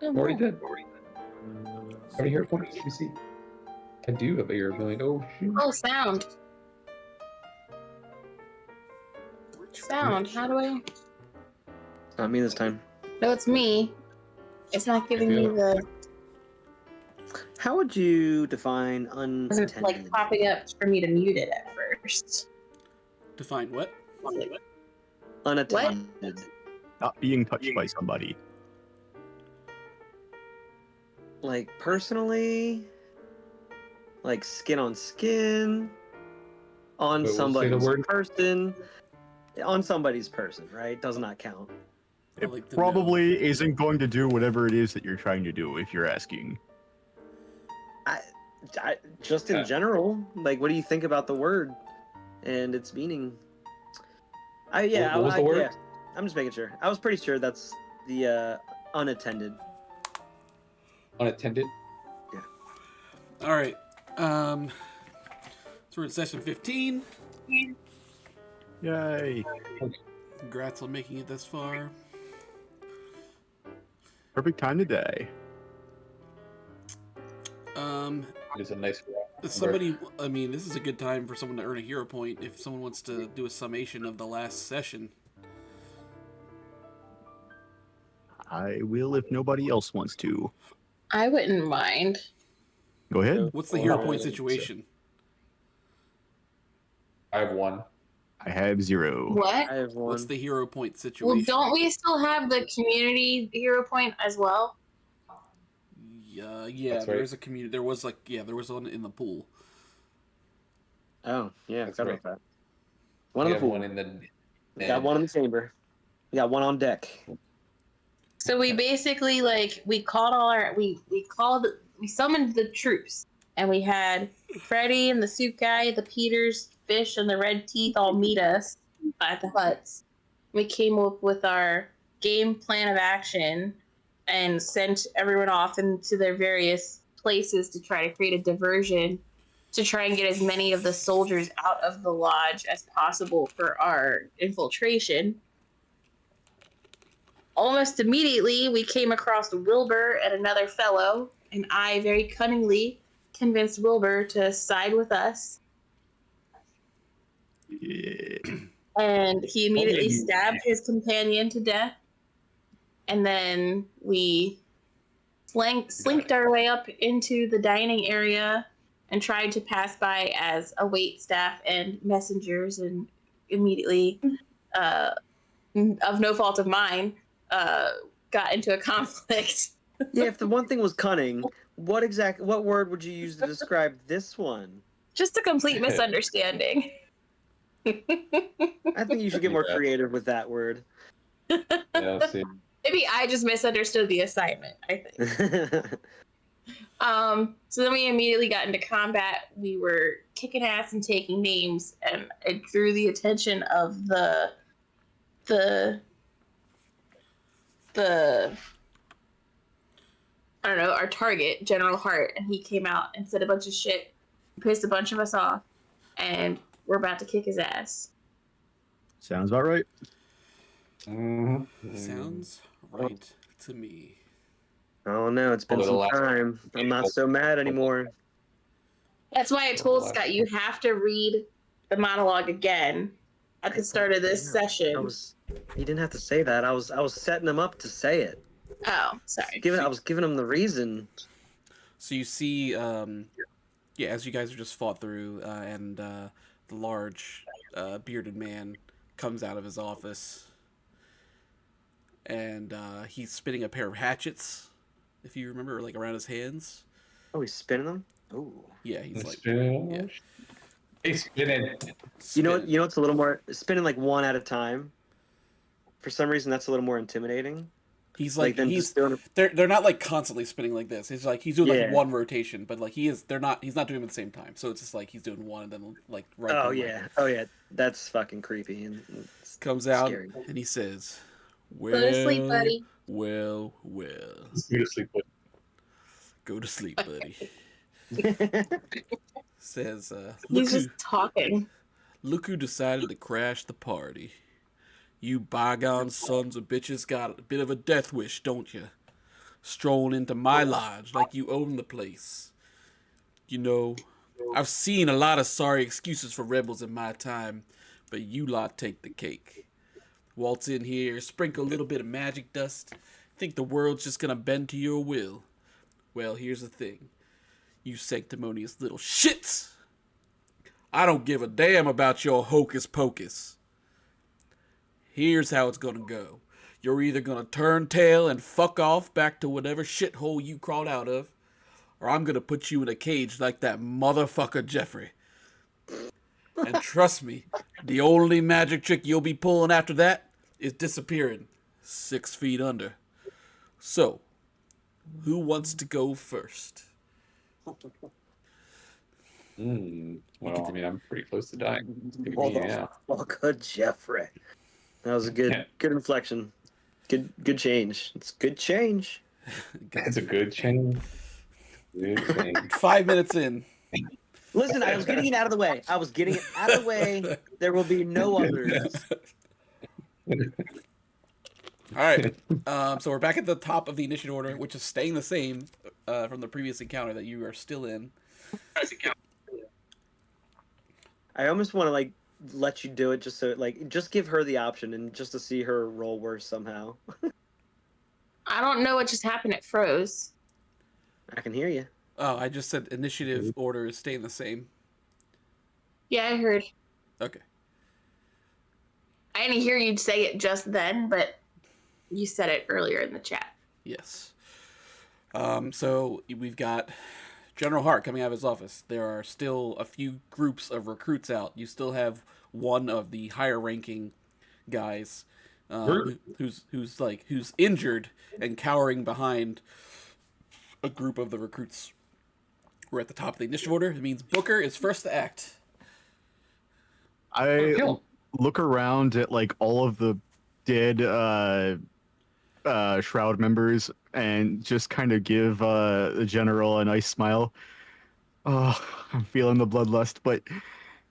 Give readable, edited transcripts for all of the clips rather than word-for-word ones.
I'm already dead. How many hero points? Let me see. I do have a hero point. Oh, shoot. Oh, sound. Sound. How do I? It's not me this time. No, it's me. It's not giving me the. How would you define Wasn't unattended? like popping up for me to mute it at first. Define what? Unattended. Not being touched by somebody. Like personally, like skin on skin, on Wait, we'll say the somebody's word. person, on somebody's person, right? Does not count. I It like to probably isn't going to do whatever it is that you're trying to do if you're asking. I just in general, like, what do you think about the word and its meaning? What was the word? Yeah, I'm just making sure. I was pretty sure that's the unattended. Unattended? All right. So we're in session 15. Yay. Congrats on making it this far. Perfect time to die. It is a nice Somebody, I mean, this is a good time for someone to earn a hero point if someone wants to do a summation of the last session. I will if nobody else wants to. I wouldn't mind. Go ahead. What's the hero point situation? I have one. I have 0. What? I have one. What's the hero point Well, situation? don't we still have the community hero point as well? Yeah, That's there right. is a community. There was one in the pool. Oh, yeah, That's forgot right. about that. One We on the have pool. one in the. We got one in the chamber. We got one on deck. So we basically we summoned the troops, and we had Freddy and the suit guy, the Peters, Fish, and the Red Teeth all meet us at the huts. We came up with our game plan of action and sent everyone off into their various places to try to create a diversion to try and get as many of the soldiers out of the lodge as possible for our infiltration. Almost immediately, we came across Wilbur and another fellow, and I very cunningly convinced Wilbur to side with us. Yeah. And he immediately stabbed his companion to death. And then we slinked our way up into the dining area and tried to pass by as a wait staff and messengers, and immediately, of no fault of mine, got into a conflict. Yeah, if the one thing was cunning, what word would you use to describe this one? Just a complete misunderstanding. I think you should get more creative with that word. Yeah, let's see. Maybe I just misunderstood the assignment, I think. So then we immediately got into combat. We were kicking ass and taking names, and it drew the attention of the I don't know, our target, General Hart, and he came out and said a bunch of shit, pissed a bunch of us off, and we're about to kick his ass. Sounds about right. Sounds right to me. Oh no, it's been some time. I'm not so mad anymore. That's why I told Scott you have to read the monologue again at the start of this session. You didn't have to say that. I was setting them up to say it. Oh, sorry. I was giving them the reason. So you see, as you guys are just fought through, and the large bearded man comes out of his office, and he's spinning a pair of hatchets, if you remember, like around his hands. Oh, he's spinning them? Oh. Yeah, he's like spinning. Yeah. He's spinning. You know, it's a little more spinning like one at a time. For some reason, that's a little more intimidating. He's like they're not like constantly spinning like this. It's like he's doing like one rotation, but like he's not doing them at the same time. So it's just like he's doing one and then like right. Oh yeah, that's fucking creepy and comes out scary. And he says, "Well, go to sleep, buddy. Well. Go to sleep, buddy. Go to sleep, buddy." Says, he's just talking. Look who decided to crash the party. You Bygone sons of bitches got a bit of a death wish, don't you? strolling into my lodge like you own the place. You know, I've seen a lot of sorry excuses for rebels in my time, but you lot take the cake. Waltz in here, sprinkle a little bit of magic dust, think the world's just gonna bend to your will. Well, here's the thing. You sanctimonious little shits! I don't give a damn about your hocus pocus. Here's how it's gonna go. You're either gonna turn tail and fuck off back to whatever shithole you crawled out of, or I'm gonna put you in a cage like that motherfucker Jeffrey. And trust me, the only magic trick you'll be pulling after that is disappearing 6 feet under. So, who wants to go first? Well, I mean, I'm pretty close to dying. It's gonna be me now. Good Jeffrey. That was a good inflection. Good change. It's good change. That's a good change. Good change. 5 minutes in. Listen, I was getting it out of the way. There will be no others. All right. So we're back at the top of the initiative order, which is staying the same from the previous encounter that you are still in. I almost want to let you do it just so just give her the option and just to see her roll worse somehow. I don't know what just happened. It froze. I can hear you. Oh, I just said initiative order is staying the same. Yeah, I heard. Okay. I didn't hear you say it just then, but you said it earlier in the chat. Yes. So we've got General Hart coming out of his office. There are still a few groups of recruits out. You still have one of the higher ranking guys who's injured and cowering behind a group of the recruits. We're at the top of the initiative order. It means Booker is first to act. I look around at all of the dead Shroud members and just kind of give the general a nice smile. Oh, I'm feeling the bloodlust, but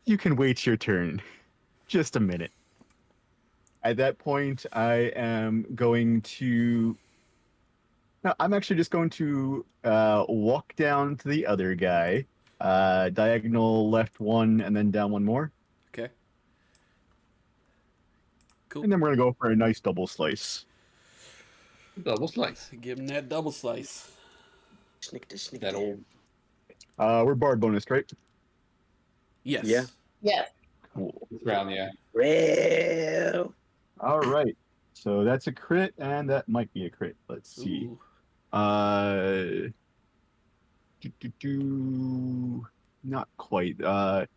you can wait your turn. Just a minute. At that point, I am going to... No, I'm actually just going to walk down to the other guy. Diagonal left one and then down one more. Okay. Cool. And then we're going to go for a nice double slice. Double slice. Give him that double slice. That old. We're bard bonus, right? Yes. Yeah. Yeah. Cool. Round, yeah. Real. All right. So that's a crit, and that might be a crit. Let's see. Ooh. Not quite. The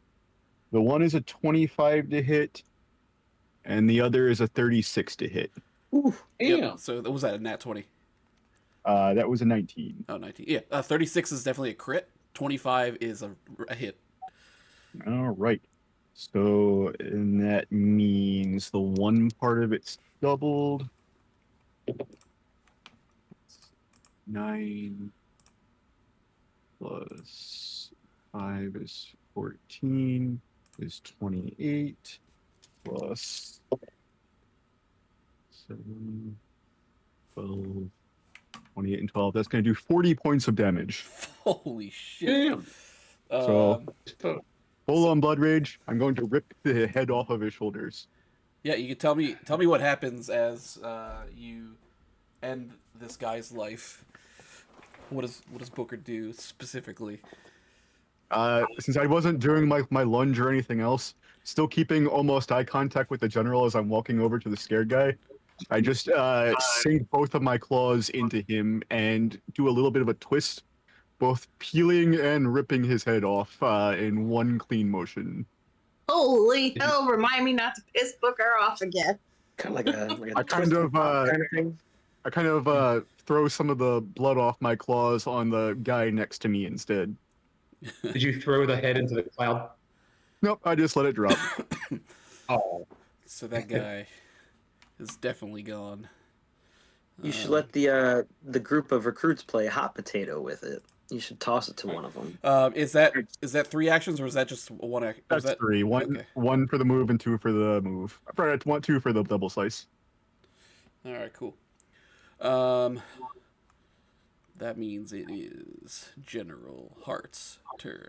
one is a 25 to hit, and the other is a 36 to hit. Ooh. Damn. Yep. So that was that a nat 20? That was a 19. Oh, 19. Yeah. 36 is definitely a crit. 25 is a hit. All right. So, and that means the one part of it's doubled. 9 plus 5 is 14 is 28 plus 7, 12, 28 and 12. That's going to do 40 points of damage. Holy shit. Damn. So, So, full on blood rage. I'm going to rip the head off of his shoulders. Yeah, you can tell me what happens as you end this guy's life. What does Booker do specifically? Since I wasn't doing my lunge or anything else, still keeping almost eye contact with the general as I'm walking over to the scared guy, I just sink both of my claws into him and do a little bit of a twist, both peeling and ripping his head off in one clean motion. Holy hell! Remind me not to piss Booker off again. Kind of like a I kind of thing. I kind of throw some of the blood off my claws on the guy next to me instead. did you throw the head into the cloud? Nope, I just let it drop. Oh. So that guy is definitely gone. You should let the group of recruits play hot potato with it. You should toss it to one of them. Is that 3 actions or is that just one? That's 3. One for the move and 2 for the move. 2 for the double slice. All right, cool. That means it is General Hart's turn.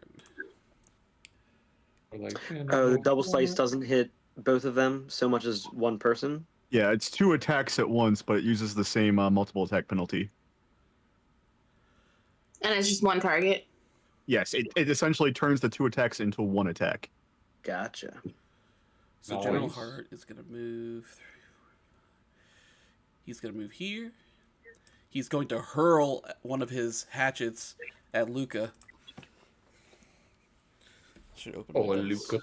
Or like, Oh, the double slice doesn't hit both of them so much as one person. Yeah, it's 2 attacks at once, but it uses the same multiple attack penalty. And it's just one target. Yes, it essentially turns the 2 attacks into 1 attack. Gotcha. So General Nice. Hart is going to move. He's going to move here. He's going to hurl one of his hatchets at Luca. Should open Oh, my dice. Luca.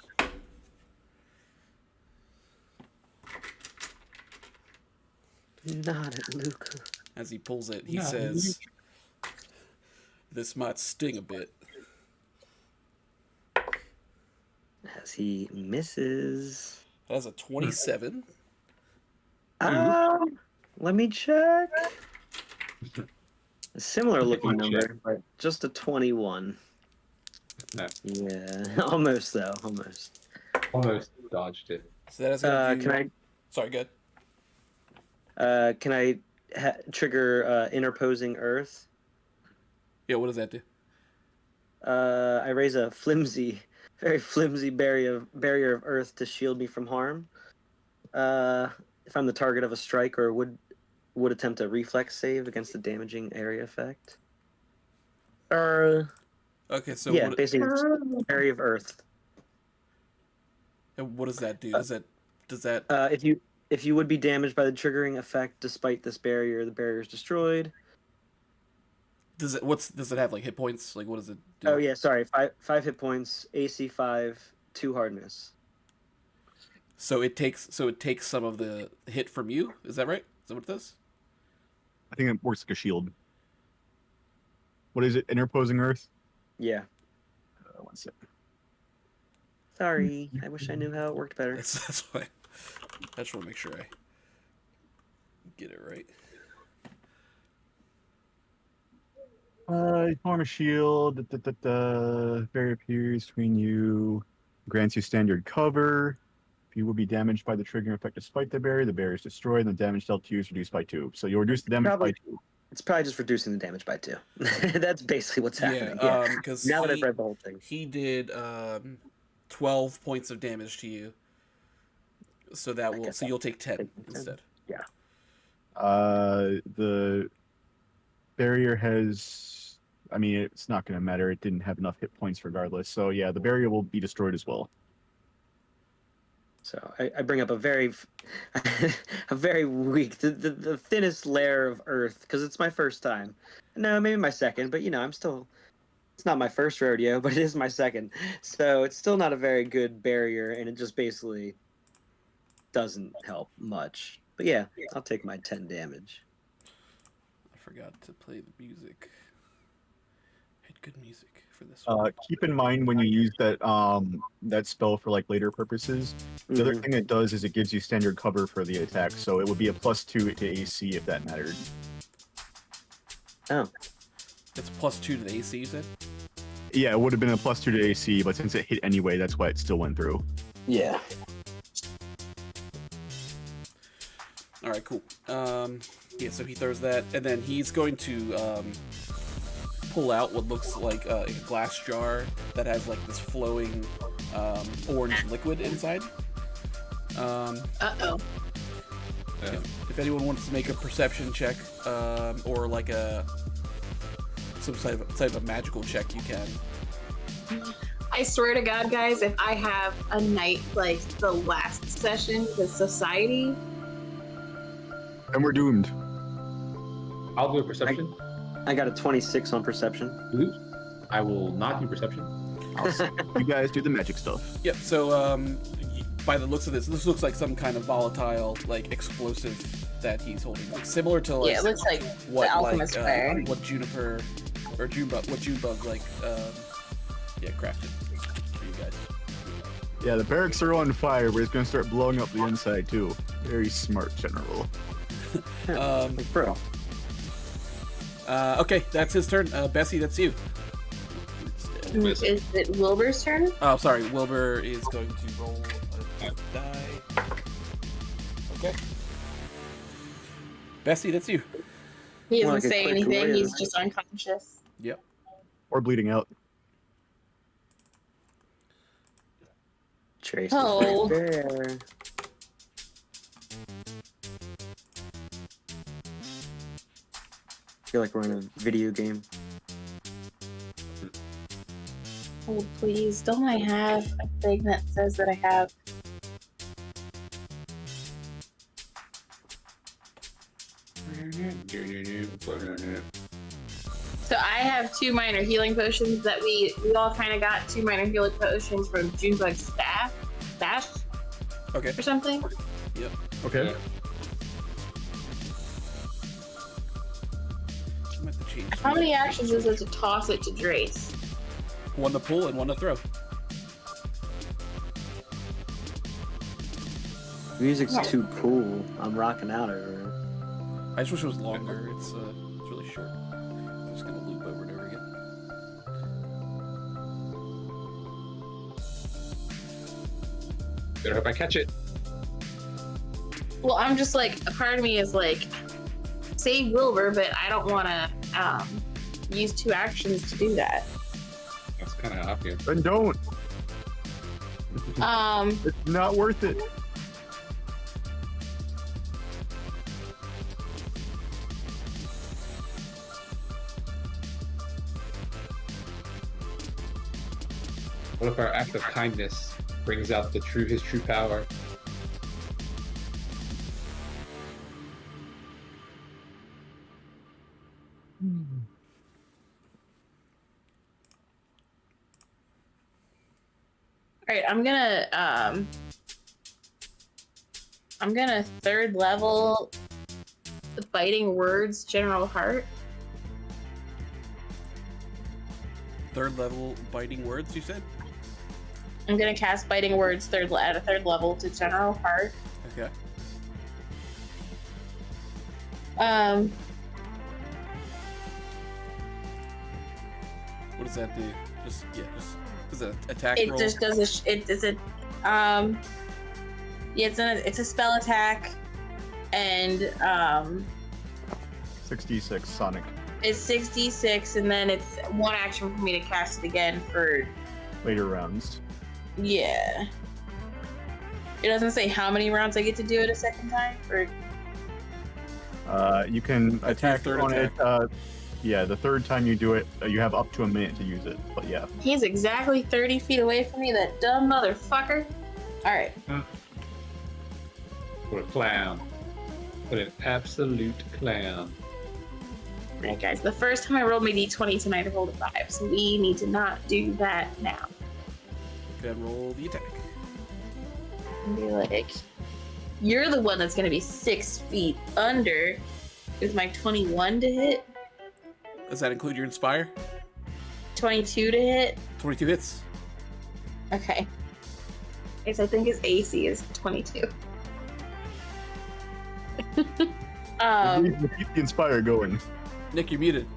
Not at Luca. As he pulls it, he Not says, "This might sting a bit." As he misses. That's a 27. Let me check. A similar looking Check. number, but just a 21. No, Yeah, almost though, almost. almost dodged it. So that is going to do... Can Sorry, good. I trigger interposing earth? Yeah, what does that do? I raise a very flimsy barrier of earth to shield me from harm. If I'm the target of a strike or would attempt a reflex save against the damaging area effect. Okay, so Yeah, what, basically it's barrier of earth. and what does that do? Does that If you would be damaged by the triggering effect despite this barrier, the barrier is destroyed. does it have, like, hit points? Like, what does it do? Oh yeah, sorry, five hit points, AC 5, 2 hardness. So it takes some of the hit from you. Is that right? Is that what it does? I think it works like a shield. What is it? Interposing Earth? Yeah. 1 second. Sorry, I wish I knew how it worked better. That's why. I just want to make sure I get it right. You form a shield. Barrier appears between you. Grants you standard cover. If you will be damaged by the triggering effect despite the barrier is destroyed, and the damage dealt to you is reduced by 2. So you'll reduce the damage by 2. It's probably just reducing the damage by 2. That's basically what's happening. Yeah, because now that I've read the whole thing. he did 12 points of damage to you. So you'll take 10 instead. Yeah. The barrier has. I mean, it's not going to matter. It didn't have enough hit points regardless. So yeah, the barrier will be destroyed as well. So I bring up a very weak, the thinnest layer of earth because it's my first time. No, maybe my second, but it's not my first rodeo, but it is my second. So it's still not a very good barrier, and it just basically doesn't help much. But yeah, I'll take my 10 damage. I forgot to play the music. I had good music for this one. Keep in mind when you use that spell for like later purposes. The other thing it does is it gives you standard cover for the attack, so it would be a +2 to AC if that mattered. Oh, It's +2 to the AC, you said? Yeah, it would have been a +2 to AC, but since it hit anyway, that's why it still went through. yeah. All right, cool. Yeah, so he throws that, and then he's going to pull out what looks like a glass jar that has like this flowing orange liquid inside. Uh-oh. Yeah. If anyone wants to make a perception check or like some type of magical check, you can. I swear to God, guys, if I have a night like the last session with Society, And we're doomed. I'll do a perception. I got a 26 on perception. Oops. I will not do perception. I'll see you guys do the magic stuff. Yep. So by the looks of this looks like some kind of volatile, like explosive that he's holding, like, similar to like yeah, it looks like what the alchemist fire. what Juniper or Junebug, what Junebug like crafted for you guys. Yeah, the barracks are on fire, but it's going to start blowing up the inside too. Very smart, General. Like, bro. Okay, that's his turn. Bessie, that's you. Is it Wilbur's turn? Oh, sorry. Wilbur is going to roll a die. Okay. Bessie, that's you. He More doesn't like a say quick anything. live. He's just unconscious. Yep. Or bleeding out. Trace Oh. is right there. I feel like we're in a video game. Oh, please. Don't I have a thing that says that I have? So I have 2 minor healing potions that we all kind of got 2 minor healing potions from Junebug's staff Okay. or something. Yep. Okay. Yeah. I'm at the change. How many actions is it to toss it to Drace? One to pull and one to throw. Music's too cool. I'm rocking out over it. I just wish it was longer. It's really short. It's just gonna loop over and over again. Better hope I catch it. Well, I'm just like, a part of me is like, save Wilbur, but I don't want to use 2 actions to do that. That's kind of obvious. Then don't. It's not worth it. What if our act of kindness brings out his true power? All right, I'm gonna 3rd level the biting words general heart. 3rd level biting words, you said? I'm gonna cast biting words at a 3rd level to general heart. Okay. What does that do? Just is it an attack It roll? just does it's a spell attack, and 66 Sonic. it's 66, and then it's 1 action for me to cast it again for Later rounds. yeah. It doesn't say how many rounds I get to do it a second time, or You can That's attack your third on attack. it. Yeah, the 3rd time you do it, you have up to a minute to use it. But yeah. he's exactly 30 feet away from me, that dumb motherfucker. All right. What a clown. What an absolute clown. Alright guys, the first time I rolled my d20 tonight I rolled a 5, so we need to not do that now. Go ahead and roll the attack. And be like, you're the one that's gonna be 6 feet under. Is my 21 to hit? Does that include your inspire? 22 to hit? 22 hits. Okay. Guys, I think his AC is 22. Keep the Inspire going. Nick, you're muted.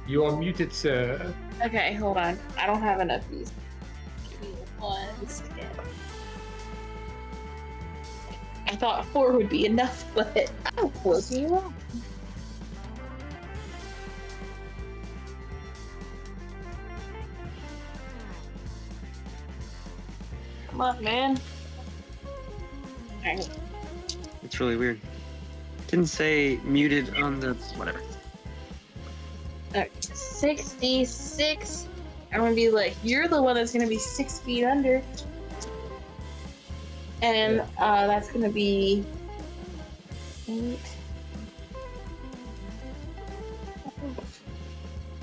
You are muted, sir. Okay, hold on. I don't have enough of these. Give me 1 second. I thought 4 would be enough, but I was wrong. Come on, man. Alright. It's really weird. Didn't say muted on the whatever. Alright, 66. I'm gonna be like, you're the one that's gonna be 6 feet under. And that's gonna be 8.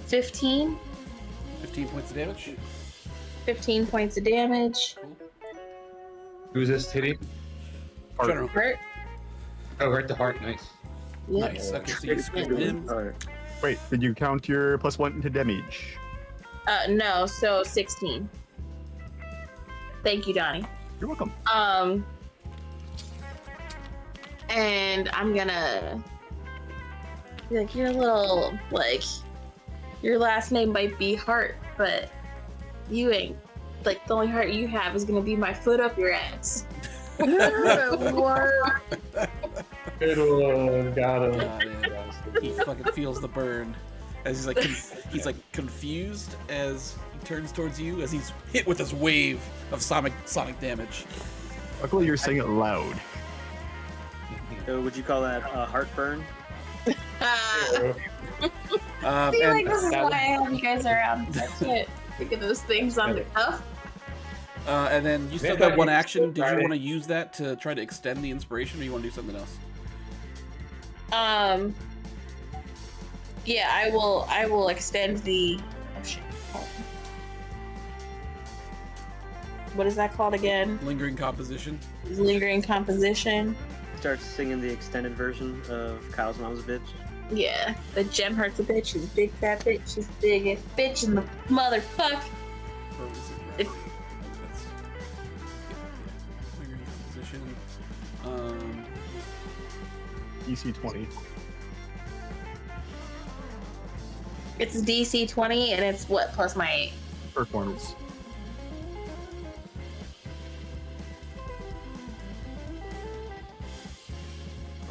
15. 15 points of damage. 15 points of damage. Who's this hitting? General. Hurt. Oh, right to heart. Nice. Yep. Nice. Okay, so you scream in. Alright. Wait, did you count your +1 to damage? No, so 16. Thank you, Donnie. You're welcome. And I'm gonna be like, you're a little, like, your last name might be Hart, but you ain't, like, the only heart you have is gonna be my foot up your ass. What? Good one. Got him. Got it. He fucking feels the burn as he's like confused as he turns towards you as he's hit with this wave of sonic damage. Luckily, you're saying it loud. So would you call that heartburn? I feel like this is that why would- I have you guys around. That's it. Think of those things on the cuff. And then you still Man, got that one was action. Did you Friday. want to use that to try to extend the inspiration, or you want to do something else? Yeah, I will extend the. Oh shit. What is that called again? Lingering composition. Lingering composition. Starts singing the extended version of Kyle's Mom's a Bitch. Yeah, the gem hurts a bitch. She's a big fat bitch. She's the biggest bitch in the motherfuck. Or was it It's- That's- Lingering composition. DC 20. It's DC 20 and it's what plus my 8. Performance.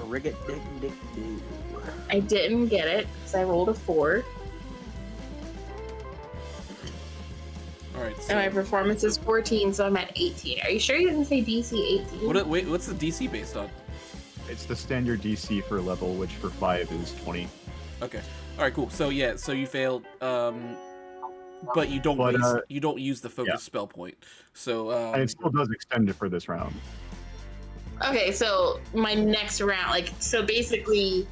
Rig-a-dig-dig-doo. I didn't get it because I rolled a 4 All right. and my So performance is 14, so I'm at 18. Are you sure you didn't say DC 18? wait, what's the DC based on? It's the standard DC for level, which for 5 is 20. Okay. All right. Cool. So yeah. So you failed. But you don't But, you don't use the focus spell point. So And it still does extend it for this round. Okay, so my next round, like, so basically,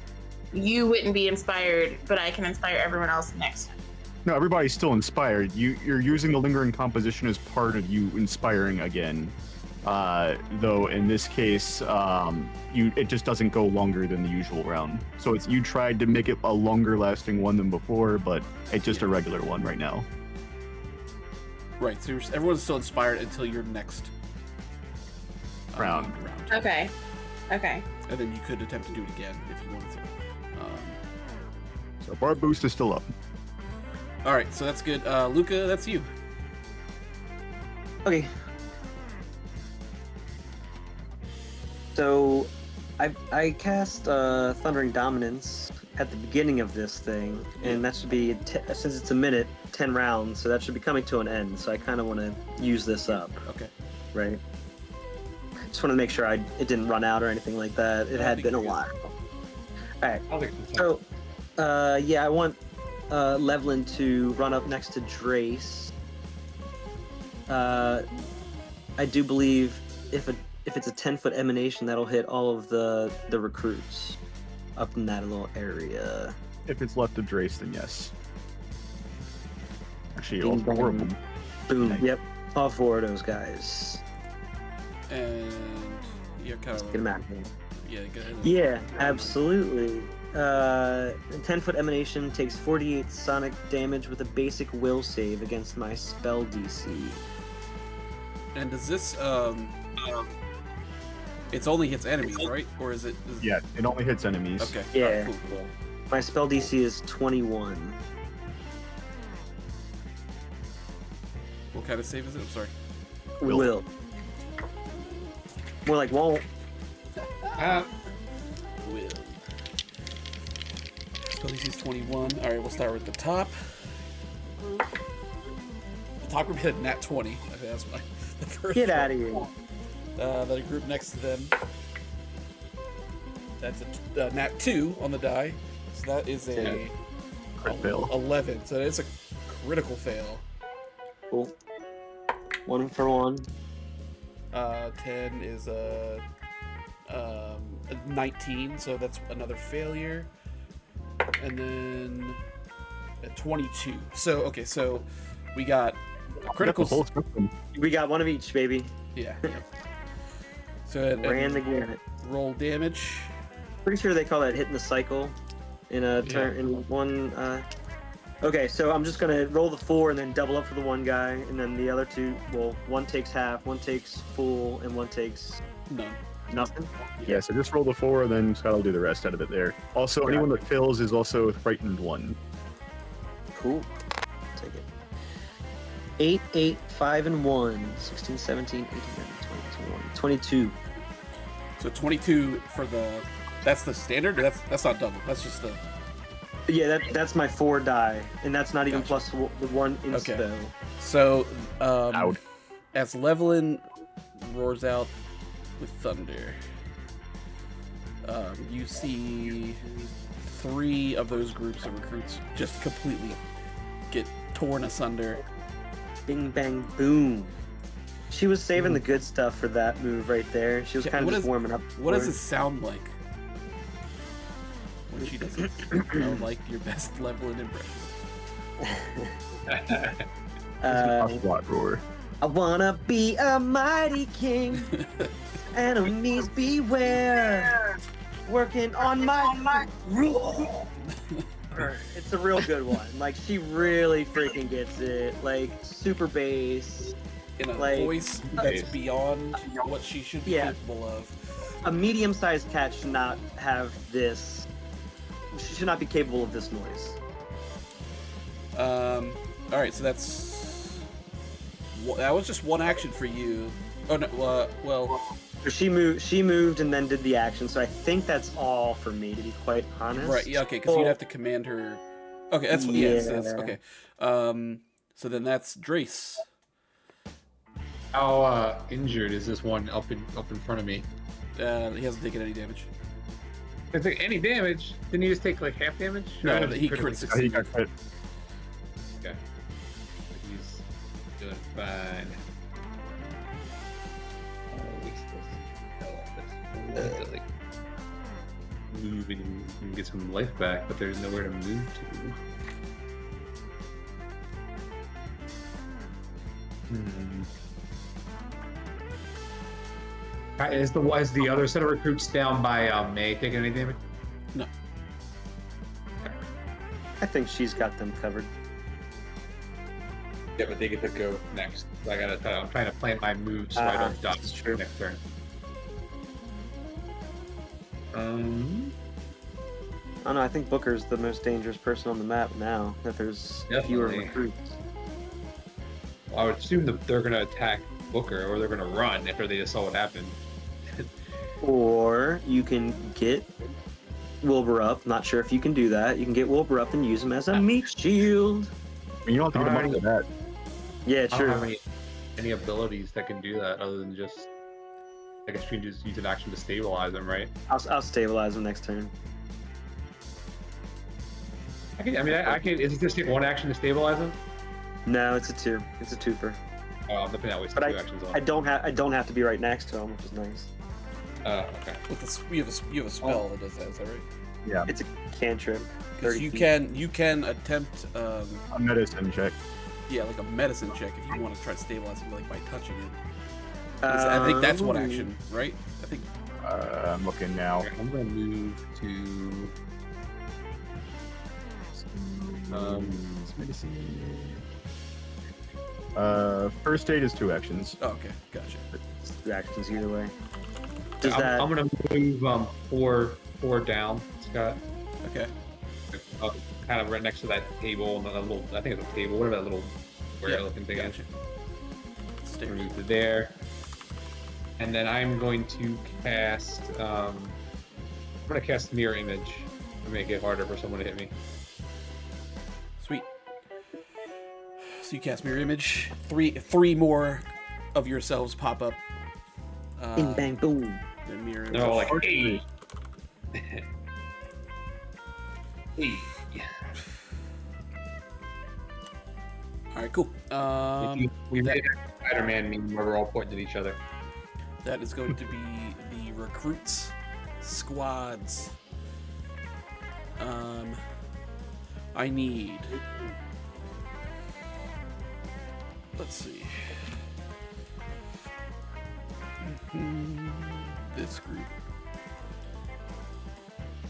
you wouldn't be inspired, but I can inspire everyone else next time. No, everybody's still inspired. You're using the lingering composition as part of you inspiring again. Though in this case, it just doesn't go longer than the usual round. So it's you tried to make it a longer lasting one than before, but it's just a regular one right now. right. So everyone's still inspired until your next Round. Okay. Okay. And then you could attempt to do it again if you wanted to. So bar boost is still up. All right. So that's good. Luca, that's you. Okay. So, I cast Thundering Dominance at the beginning of this thing, and that should be since it's a minute, 10 rounds, so that should be coming to an end. So I kind of want to use this up, Okay. right? Just want to make sure it didn't run out or anything like that. It I had think been a you're good. while. All right. I'll think of So, yeah, I want Levlin to run up next to Drace. I do believe if it's a 10-foot emanation, that'll hit all of the recruits up in that little area. If it's left of Drace, then yes. Actually, all Ding 4 of dong. them. Boom. Nice. Yep. All 4 of those guys. And you're kind Get them of out of here. yeah. Go ahead. Yeah, absolutely. 10-foot emanation takes 48 sonic damage with a basic will save against my spell DC. And does this it's only hits enemies, right? Or is it? Yeah, it only hits enemies. Okay. Yeah. Alright, cool. My spell DC is 21. What kind of save is it? I'm sorry. Will. More like won't. Will. Spell DC is 21. All right, we'll start with the top. The top group hit a nat 20. I think that's the first. Get one. out of here. The group next to them. That's a nat 2 on the die. So that is a Crit fail. 11. So it's a critical fail. Cool. 1 for 1. 10 is a 19, so that's another failure. And then a 22. So okay, so we got critical. The whole spectrum. We got one of each, baby. Yeah. So it Ran the gamut. roll damage. Pretty sure they call that hitting the cycle in a turn in one. Okay, so I'm just gonna roll the 4 and then double up for the one guy, and then the other 2. Well, one takes half, one takes full, and one takes None. nothing. Yeah, so just roll the 4, then Scott will do the rest out of it there. Also, Okay. anyone that fails is also frightened 1. Cool. Take it. 8, 8, 5, and 1. 16, 17, 18, 19, 20, 21, 22. So 22 for the That's the standard. That's not double. That's just the. Yeah, that's my 4 die, and that's not even Gotcha. plus the 1 Okay. inspo. So, Loud. as Levelin roars out with thunder, you see 3 of those groups of recruits just completely get torn asunder. Bing, bang, boom. She was saving the good stuff for that move right there. She was Yeah, kind of what just is- warming up. What for does it. it sound like when she does it? I would like your best Levelin impression. Uh, Ocelot roar. I wanna be a mighty king. Enemies beware. Working on my rule. It's a real good one. Like, she really freaking gets it. Like, super bass. In a Like- voice that's beyond what she should be Yeah. capable of. A medium-sized cat should not have this. She should not be capable of this noise. All right, so that was just one action for you. Oh no, well, So she moved and then did the action. So I think that's all for me, to be quite honest. right, yeah, okay, because you'd have to command her. Okay, that's yeah, so that's, okay. So then that's Drace. How injured is this one up in front of me? He hasn't taken any damage. If there any damage, didn't he just take like half damage? No, Or he critical crit success? He got crit. Okay. He's doing fine. Like, move and get some life back, but there's nowhere to move to. Is the other set of recruits down by May taking any damage? No. I think she's got them covered. Yeah, but they get to go next. So I'm trying to plan my moves so I don't dodge that's true. next turn. I don't know. I think Booker's the most dangerous person on the map now that there's fewer Definitely. recruits. I would assume that they're gonna attack Booker or they're gonna run after they just saw what happened. Or you can get Wilbur up. Not sure if you can do that. You can get Wilbur up and use him as a meat shield. You don't have to get him Alright. up to that. Yeah, I don't true. have any abilities that can do that other than just. I guess you can just use an action to stabilize them, right? I'll stabilize him next turn. I can. Is it just take one action to stabilize them? No, it's a 2. It's a 2-fer. Oh, I'm definitely not wasting But 2 actions on. I don't have to be right next to him, which is nice. Okay. With you have a spell that does that, is that right? Yeah, It's a cantrip. Because 30 you feet. can attempt a medicine check. like a medicine check if you want to try to stabilize him like by touching it. I think that's one action, right? I think I'm looking now. Okay, I'm gonna move to. First aid is 2 actions. oh, okay, gotcha. It's 2 actions either way. Does I'm gonna move four down, Scott. Okay. Kind of right next to that table, and then a little. I think it's a table. Whatever that little square Yeah, looking thing is. gotcha. I'm Stairs. gonna move to there, and then I'm going to cast. I'm gonna cast mirror image to make it harder for someone to hit me. Sweet. So you cast mirror image. Three more of yourselves pop up. Bing bang boom. The mirror image. No, like hey. Hey. All right, cool. We made Spider-Man meme where we're all pointing at each other. That is going to be the recruits squads. I need. Let's see. This group.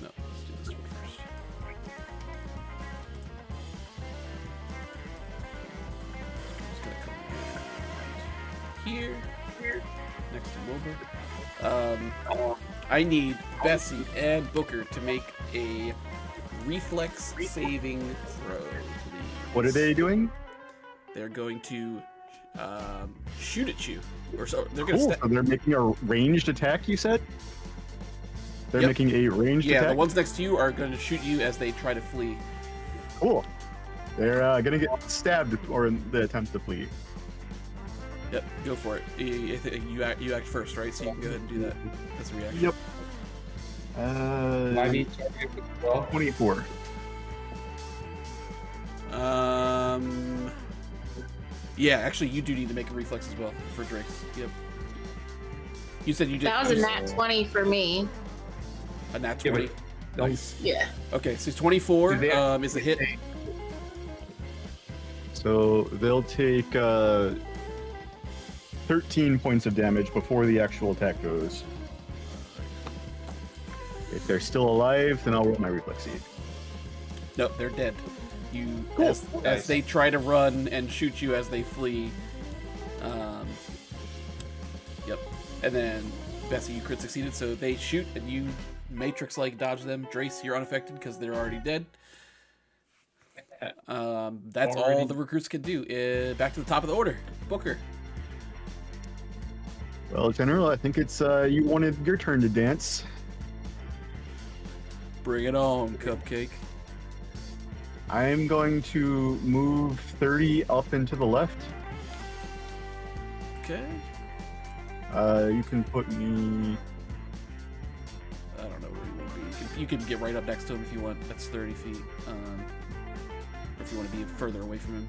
No, let's do this one first. Just gonna come here, next to Wilbur. I need Bessie and Booker to make a reflex saving throw. Please. What are they doing? They're going to shoot at you, or so they're going Cool. to. So they're making a ranged attack, you said? They're Yep. making a ranged Yeah, attack. the ones next to you are going to shoot you as they try to flee. Cool. They're gonna get stabbed or in the attempt to flee. Yep, go for it. You act first, right? So you can go ahead and do that. That's a reaction. Yep. My need target as well. 24. Yeah, actually, you do need to make a reflex as well for Drake's. Yep. You said you did. That was a nat 20 for me. A nat Yeah, 20. but- Nice. Yeah. Okay, so 24 Do they- is a hit. So they'll take 13 points of damage before the actual attack goes. If they're still alive, then I'll roll my reflex save. No, they're dead. You Cool. as Nice. they try to run and shoot you as they flee. Yep. And then Bessie, you crit succeeded, so they shoot and you Matrix like dodge them. Drace, you're unaffected because they're already dead. That's all Already. the recruits can do. Back to the top of the order. Booker. Well, General, I think it's you wanted your turn to dance. Bring it on, Cupcake. I'm going to move 30 up and to the left. Okay. You can put me. I don't know where you want to be. You can get right up next to him if you want. That's 30 feet. Or if you want to be further away from him.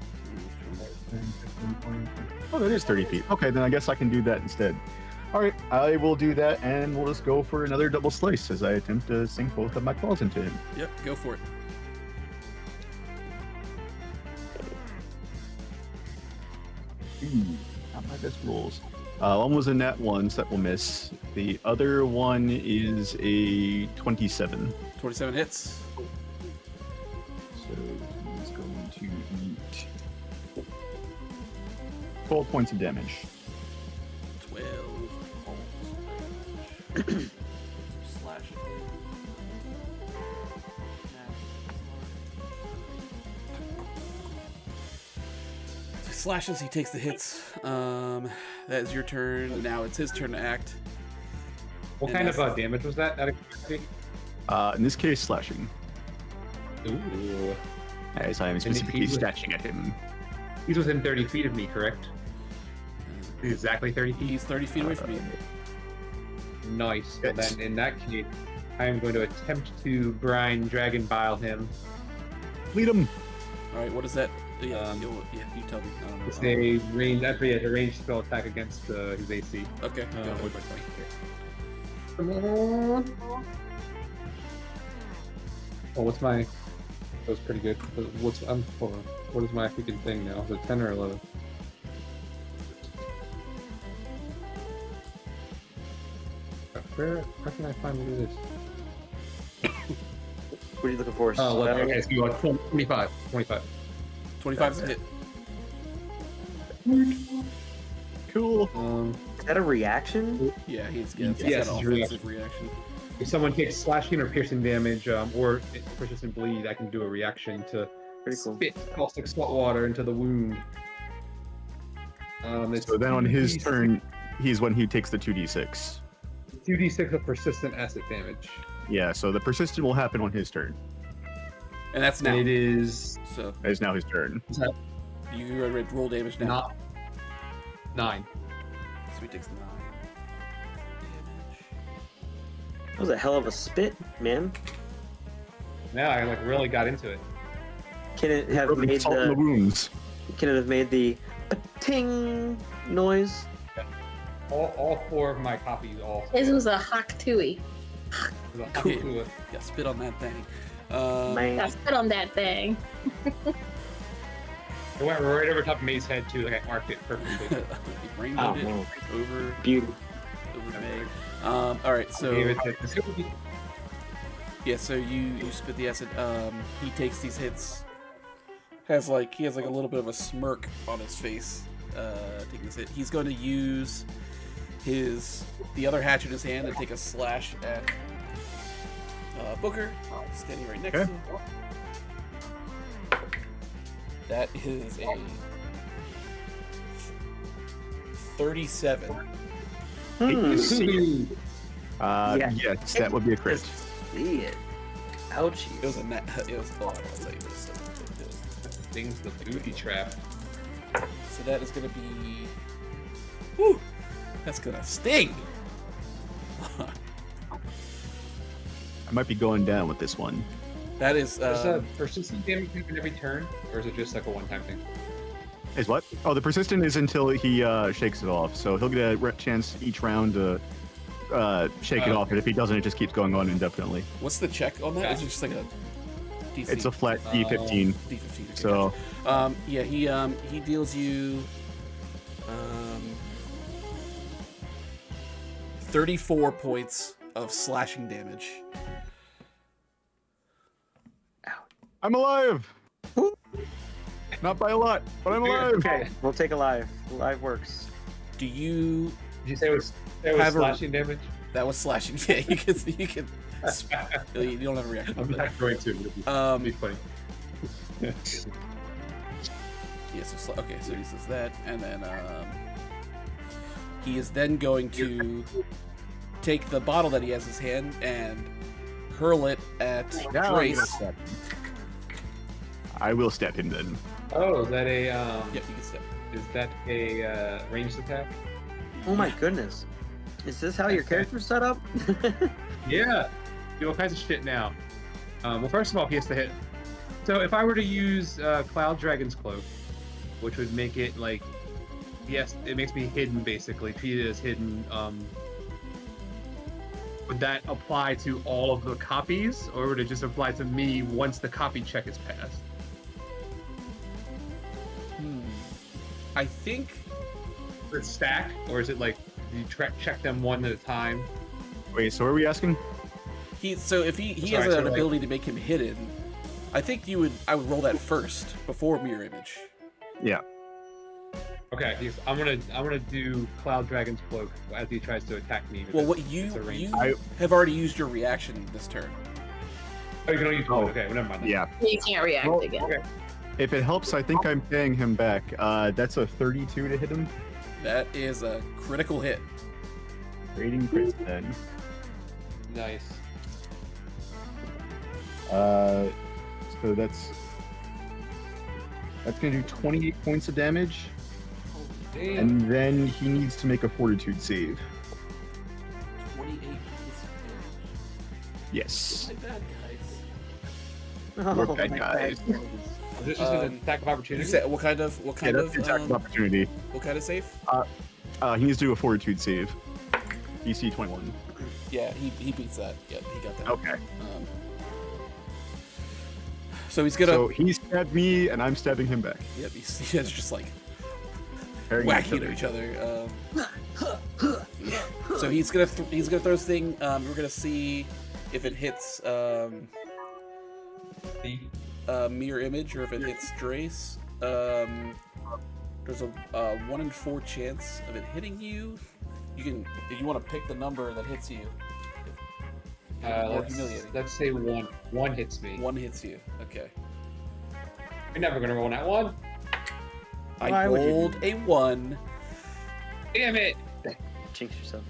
Oh, that is 30 feet. Okay, then I guess I can do that instead. All right, I will do that, and we'll just go for another double slice as I attempt to sink both of my claws into him. Yep, go for it. Not my best rolls. One was a nat 1, so that will miss. The other one is a 27. 27 hits. So he's going to eat 12 points of damage. 12 slash. So he slashes, he takes the hits. That is your turn. Now it's his turn to act. What And kind of that's- damage was that? Out of curiosity? In this case, slashing. Ooh. As I am specifically slashing at him. He's within 30 feet of me, correct? Exactly 30 feet? He's 30 feet away from you. Nice. Well, then, in that case, I am going to attempt to brine Dragon Bile him. Lead him. All right, what is that? Yeah, Um, you tell me. I don't know. It's a range. Actually, it's a ranged spell attack against his AC. Okay, go ahead. What's my Come on. Oh, what's my? That was pretty good. What's hold on. What is my freaking thing now? Is it 10 or 11? Where can I finally do this? What are you looking for? Oh, Spell? okay, so you want 25. 25. 25 is a hit. Cool. Is that a reaction? Yeah, he's Yes, got it's an your offensive reaction. If someone takes slashing or piercing damage, or persistent bleed, I can do a reaction to Pretty cool. spit caustic salt water into the wound. So then on his turn, he's when he takes the 2d6. 2d6 of persistent acid damage. Yeah, so the persistent will happen on his turn. And that's now. It is So It is now his turn. you roll damage now. not 9. So he takes 9 damage. That was a hell of a spit, man. Now I like really got into it. Can it have Rubbing made salt in the the? wounds. Can it have made the ting noise? All 4 of my copies all. His was a Hawk Tui. Cool. Yeah, spit on that thing. Man. I spit on that thing. It went right over top of May's head too. Like I marked it perfectly. Rainbowed Oh it man, over beauty. May. All right, so Gave it to- yeah, so you spit the acid. He takes these hits. He has like a little bit of a smirk on his face. Taking this hit, he's going to use the other hatchet in his hand and take a slash at Booker, standing right next to him. That is a 37. Hmm. Yes, that would be a crit. Just see it. Ouchies. It was a net. It was. Oh, I'll tell you this. Things the booty trap. So that is gonna be. Woo! That's gonna sting. I might be going down with this one. That is. Is that persistent damage taken every turn, or is it just like a one-time thing? Is what? Oh, the persistent is until he shakes it off. So he'll get a chance each round to shake it off, and if he doesn't, it just keeps going on indefinitely. What's the check on that? Okay. Is it just like a DC? It's a flat D15. D15. Okay, So gotcha. Yeah, he deals you 34 points of slashing damage. I'm alive. Not by a lot, but I'm alive. Okay, we'll take alive. Live works. Do you? Did you say it was Have a- slashing damage? That was slashing. Yeah, you can. You don't have a reaction. I'm not going to. It'd be funny. Yeah, so okay, so he says that, and then he is then going to take the bottle that he has in his hand and hurl it at Now I'm gonna Trace. stab him. I will stab him then. Oh, is that a Yep, you can step. is that a ranged attack? Oh my goodness. Is this how your character's set up? Yeah, do all kinds of shit now. Well, first of all, he has to hit. So if I were to use Cloud Dragon's Cloak, which would make it like, yes, it makes me hidden basically, treated as hidden. Would that apply to all of the copies, or would it just apply to me once the copy check is passed? I think Does it stack, or is it like you check them one at a time? Wait, so what are we asking? so if he Sorry, has so an like- ability to make him hidden, I think I would roll that first before mirror image. Yeah. Okay, I'm gonna do Cloud Dragon's Cloak as he tries to attack me. Well, because what it's you a range. have already used your reaction this turn. Oh, you can only use one. Oh. Okay, well, never mind. then. Yeah. You can't react Well, again. Okay. If it helps, I think I'm paying him back. That's a 32 to hit him. That is a critical hit. Rating crits then. Nice. So that's gonna do 28 points of damage, Damn. and then he needs to make a fortitude save. 28 points of damage. Yes. My bad, guys. Oh, We're bad my guys. God. Is this just an attack of You opportunity? said what kind Yeah, of that's the attack of opportunity. what kind of save? He needs to do a fortitude save. DC 21. Yeah, he beats that. Yeah, he got that. Okay. So he's gonna. So he stabbed me, and I'm stabbing him back. Yep, he's just like Pairing whacking at each other. So he's gonna throw this thing. We're gonna see if it hits mirror image or if it hits Drace. There's a 1 in 4 chance of it hitting you. You can, if you want to pick the number that hits you. More humiliating. Let's say one. One hits me. 1 hits you. Okay. You're never gonna roll that one. I Why would you do rolled a 1. Damn it! Jinx yourself.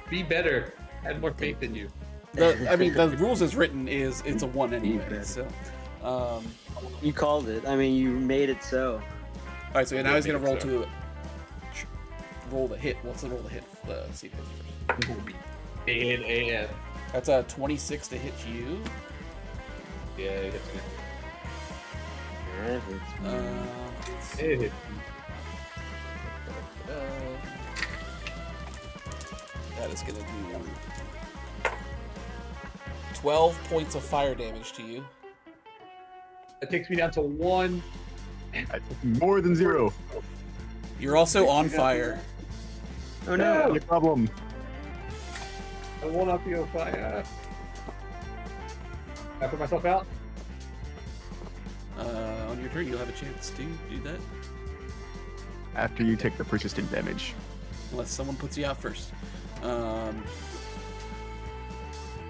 Be better. I had more faith in you. I mean, the rules as written is it's a 1 anyway. So, all You called it. I mean, you made it so. right. So now he's gonna roll So. to roll the hit. What's the roll to hit? See if it hits first. Big AF. That's a 26 to hit you. Yeah, it hits me. Alright, it's- Let's see. It hits That is gonna do 12 points of fire damage to you. That takes me down to 1. More than 0. You're also on fire. Oh no! No problem. I will not be on fire. I put myself out. On your turn, you'll have a chance to do that, After you take the persistent damage. unless someone puts you out first.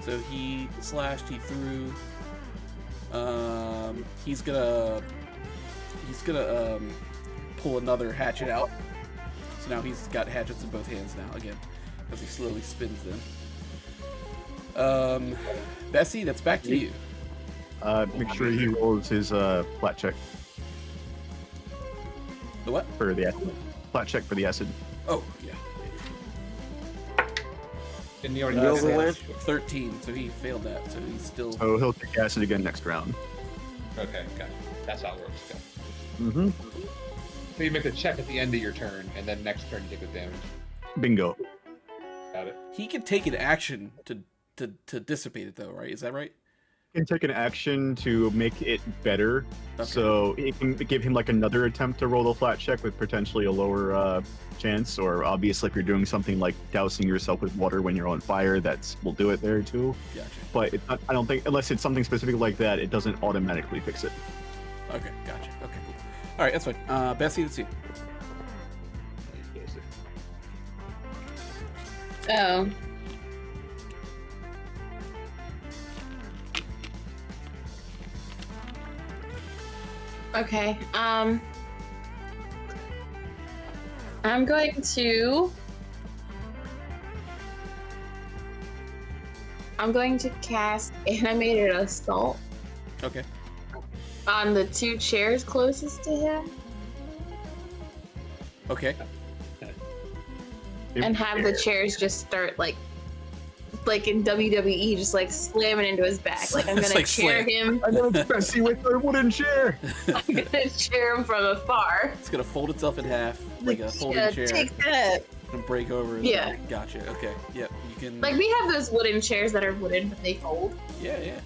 So he slashed. He threw. He's gonna pull another hatchet out. So now he's got hatchets in both hands now again, as he slowly spins them. Bessie, that's back to you. Make sure he rolls his flat check The what? for the acid. Flat check for the acid. Oh, yeah. Didn't he already You do over that? with? 13, so he failed that, so he's still... So he'll take acid again next round. Okay, got it. That's how it works. Got it. Mm-hmm. So you make the check at the end of your turn, and then next turn you take the damage. Bingo. Got it. He can take an action to dissipate it, though, right? Is that right? You can take an action to make it better. Okay. So it can give him like another attempt to roll the flat check with potentially a lower chance, or obviously if you're doing something like dousing yourself with water when you're on fire, will do it there too. Gotcha. But it's not, I don't think, unless it's something specific like that, it doesn't automatically fix it. Okay, gotcha. Okay, cool. All right, that's fine. Bessie, let's see. Oh. Okay. I'm going to cast Animated Assault Okay. on the 2 chairs closest to him Okay. and have the chairs just start like in WWE, just like slamming into his back. Like I'm It's gonna like chair slam. him. I know it's Bessie with her wooden chair. I'm gonna chair him from afar. It's gonna fold itself in half like a folding Yeah, chair take that. and break over. Yeah. Gotcha. Okay. Yep. You can. Like we have those wooden chairs that are wooden, but they fold. Yeah. Yeah.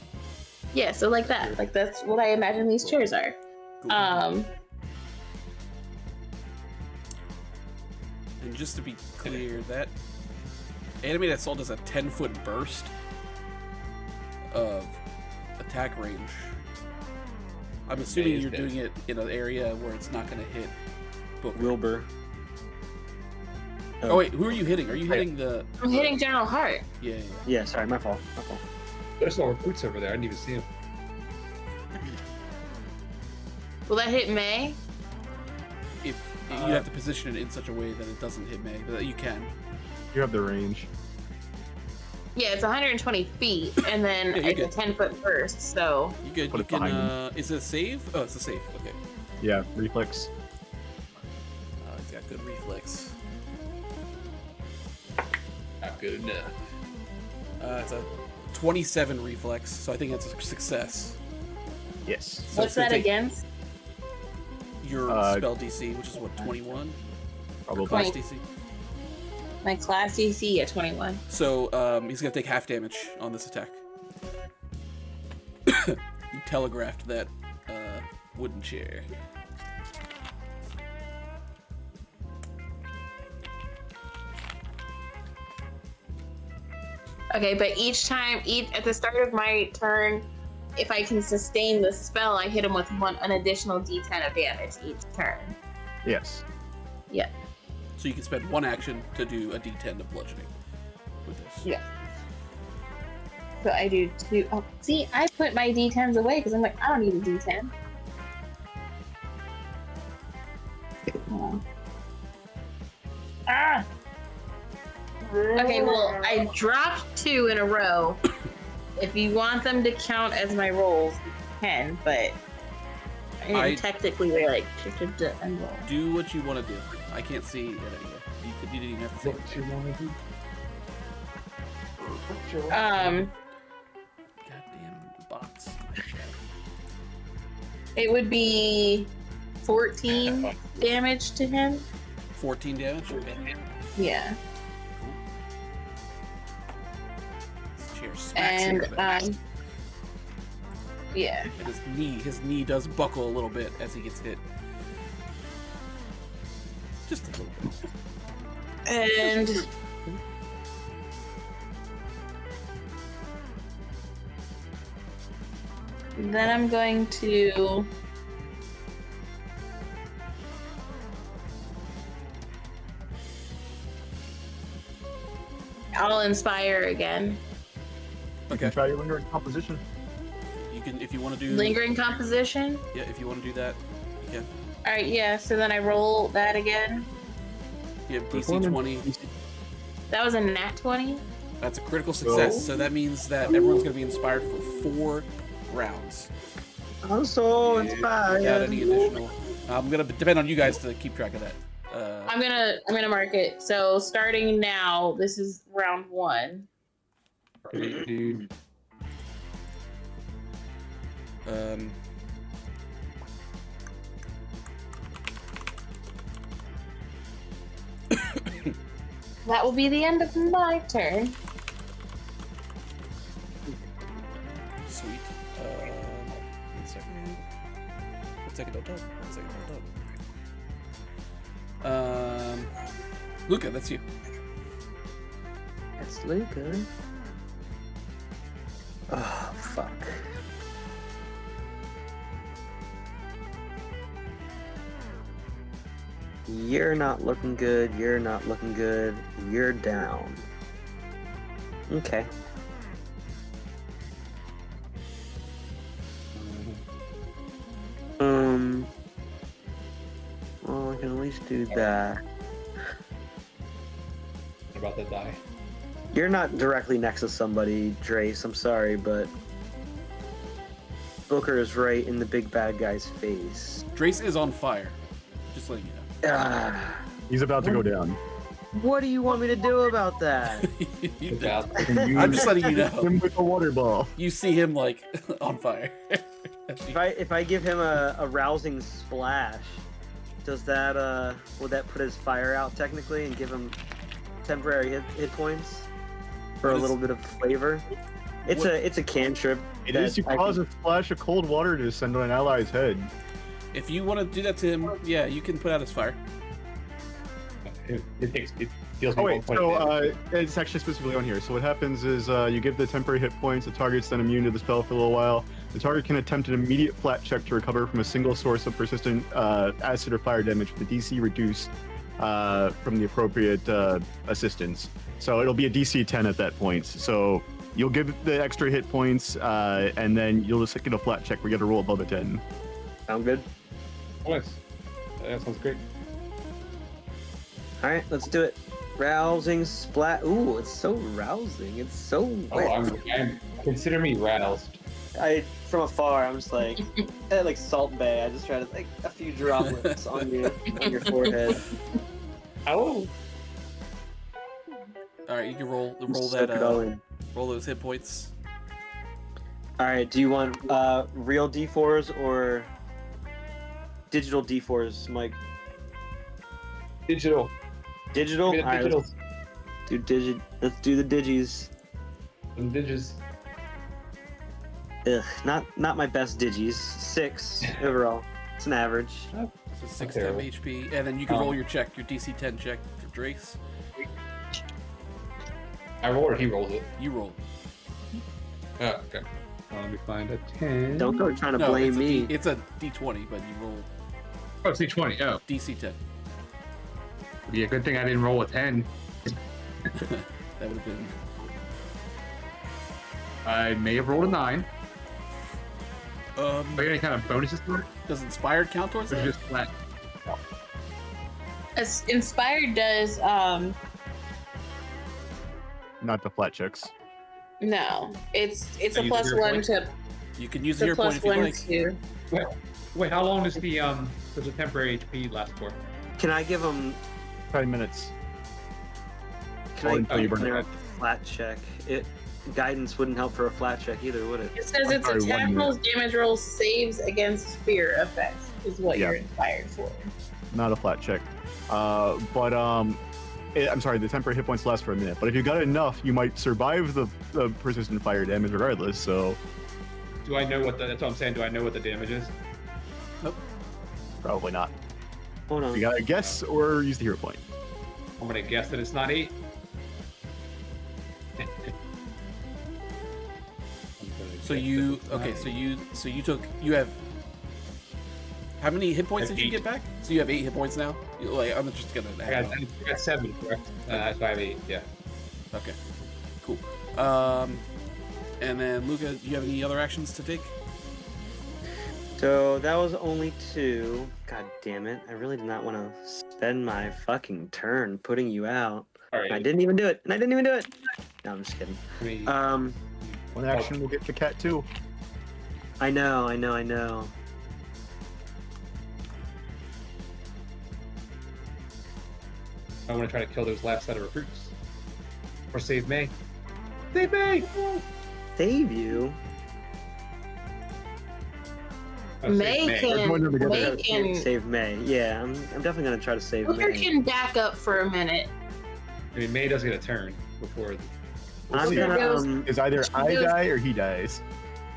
Yeah, so like that. Like that's what I imagine these chairs are. Cool. Um, And just to be clear, that animated assault is a 10-foot burst of attack range. I'm assuming Phased you're it. doing it in an area where it's not going to hit Booker. Wilbur. Oh wait, who are you hitting? Are you hitting the? I'm hitting General Hart. Yeah. Yeah. Yeah, sorry, my fault. There's no recruits over there. I didn't even see him. Will that hit May? If you have to position it in such a way that it doesn't hit May, but that you can. You have the range. Yeah, it's 120 feet, and then Yeah, you're it's a 10-foot burst. So You good? Put You it can. behind Is it a save? Oh, it's a save. Okay. Yeah, reflex. He's got good reflex. Not good enough. It's a 27 reflex, so I think that's a success. Yes. So what's it's gonna that take against? Your spell DC, which is what, 21? Probably. Class Twenty. DC. My class DC at 21. So he's gonna take half damage on this attack. You telegraphed that wooden chair. Okay, but at the start of my turn, if I can sustain the spell, I hit him with an additional D10 of damage each turn. Yes. Yeah. So you can spend one action to do a D10 of bludgeoning with this. Yeah. So I do 2. Oh, see, I put my D10s away because I'm like, I don't need a D10. Oh. Ah! Okay, well, I dropped 2 in a row. If you want them to count as my rolls, you can, but technically they're like unroll. Do what you want to do. I can't see it anyway. You didn't even have to say What you want to do? Goddamn bots. It would be 14 damage to him. 14 damage? Okay. Yeah. This chair smacks him And in the back. yeah. And his knee does buckle a little bit as he gets hit. Just a little bit. And then I'm going to I'll inspire again. You can try your lingering composition. You can, if you want to do. Lingering composition. Yeah, if you want to do that, you can. All right, yeah. So then I roll that again. You have DC 20. That was a nat 20. That's a critical success. Oh. So that means that everyone's going to be inspired for 4 rounds I'm so Yeah. inspired. without any additional. I'm going to depend on you guys to keep track of that. I'm gonna mark it. So starting now, this is round 1. Great, dude. Um, That will be the end of my turn. Sweet. 1 second. 1 second, don't talk. 1 second, don't talk. Luca, that's you. That's Luca. Oh, fuck. You're not looking good. You're not looking good. You're down. Okay. Well, I can at least do that. About to die. You're not directly next to somebody, Drace. I'm sorry, but Booker is right in the big bad guy's face. Drace is on fire. Just letting you know. Ah, He's about to go down. what do you want me to do about that? I'm just letting you know. Him with a water ball. You see him like on fire. If I give him a rousing splash, does that would that put his fire out technically and give him temporary hit points for a little bit of flavor? It's a cantrip. It is to cause a splash of cold water to descend on an ally's head. If you want to do that to him, yeah, you can put out his fire. It deals Oh me wait, 1 point so damage. it's actually specifically on here. So what happens is you give the temporary hit points. The target's then immune to the spell for a little while. The target can attempt an immediate flat check to recover from a single source of persistent acid or fire damage with the DC reduced from the appropriate assistance. So it'll be a DC 10 at that point. So you'll give the extra hit points, and then you'll just get a flat check where you get to roll above a 10. Sound good? Nice. That sounds great. All right, let's do it. Rousing splat. Ooh, it's so rousing. It's so wet. I'm consider me roused. From afar, I'm just like, like Salt Bay. I just try to like a few droplets on your forehead. Oh. All right, you can roll Soak it all in. roll those hit points. All right, do you want real D4s or digital D4s, Mike? Digital. Digital. Give me the All right, digital. Let's do the digis. Some digits. Ugh, not my best digis. 6 overall. It's an average. So 6 terrible. temp HP, and then you can roll your check, your DC 10 check for Drace. I roll or he rolls it. You roll. Oh, okay. Let me find a 10. Don't go trying to No, blame it's a me. it's a D20, but you roll Oh, C20. Oh. DC 10. Yeah, good thing I didn't roll a 10. That would have been. I may have rolled a 9. Are Are any kind of bonuses to it? does Inspired count towards Or that? just flat? As Inspired does, Not the flat checks. no. It's Can a you plus use your 1 point? to You can use it's a your point plus if you 1 like. to. Wait, how long does the temporary HP last for? Can I give him? 10 minutes. Can Or I until you burn give it him a flat check? Guidance wouldn't help for a flat check either, would it? It says I'm it's sorry, attack 1 minute. rolls, damage rolls, saves against fear effects is what Yeah. you're inspired for. Not a flat check. I'm sorry, the temporary hit points last for a minute. But if you got enough, you might survive the persistent fire damage regardless. So Do I know that's what I'm saying. Do I know what the damage is? probably not. Hold on. You gotta guess or use the hero point. I'm gonna guess that it's not 8. So you have how many hit points I have did you 8. get back? So you have 8 hit points now. I'm just gonna. I got 7, correct? So I have 8, yeah. Okay, cool. And then Luca, do you have any other actions to take? So that was only 2. God damn it! I really did not want to spend my fucking turn putting you out. All I right. didn't even do it. No, I'm just kidding. I mean, One action will get the cat too. I know. I want to try to kill those last set of recruits. Or save May. Save May! Save you? Oh, save May We're going can. together. May can. Save May. Yeah, I'm definitely gonna try to save Booker May. can back up for a minute. I mean, May does get a turn before. I'm see. gonna goes- Is either She I goes- die or he dies.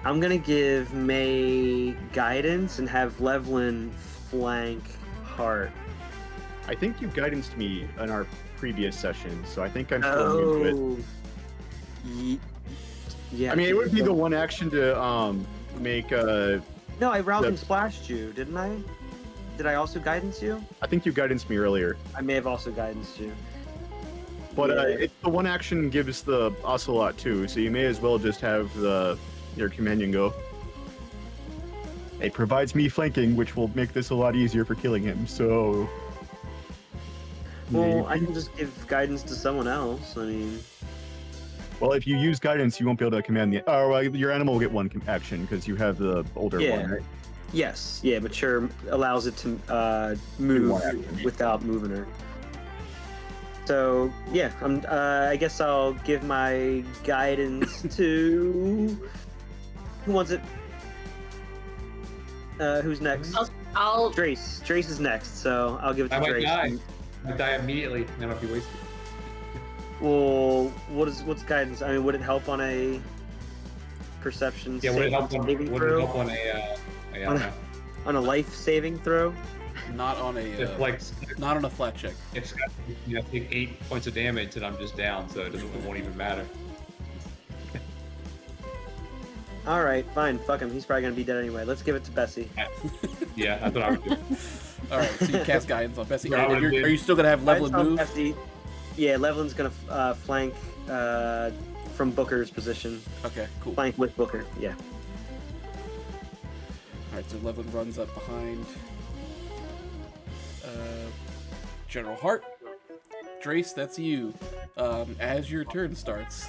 I'm gonna give May guidance and have Levlin flank Hart. I think you guidanced me in our previous session, so I think I'm still new to it. Oh. Yeah. I mean, it would be the one action to make. No, I rousing splashed you, didn't I? Did I also guidance you? I think you guidanced me earlier, I may have also guidance you. but Yeah. it's the one action gives the ocelot too, so you may as well just have your companion go. It provides me flanking, which will make this a lot easier for killing him. So. Well, I can just give guidance to someone else. I mean, Well, if you use guidance, you won't be able to command the. Oh, well, your animal will get one action because you have the older Yeah. one, right? yes, yeah, mature allows it to move one action. without moving her. So yeah, I guess I'll give my guidance to who wants it. Who's next? I'll. Drace. Drace is next, so I'll give it to I might Drace. die. I die immediately, and I might be wasted. Well, what's guidance? I mean, would it help on a perception Yeah, would it help on, saving would it throw? help on a, I don't know. On a life saving throw? Not on a If, like, not on a flat check. if I take 8 points of damage and I'm just down, so it won't even matter. All right, fine. Fuck him. He's probably gonna be dead anyway. Let's give it to Bessie. Yeah, that's what I would do. All right, so you cast guidance on Bessie. Yeah, I Are would've you did. still gonna have Levlin Guidance on move? Bessie. Yeah, Levlin's gonna flank from Booker's position. Okay, cool. Flank with Booker. Yeah. All right, so Levlin runs up behind General Hart. Drace, that's you. As your turn starts,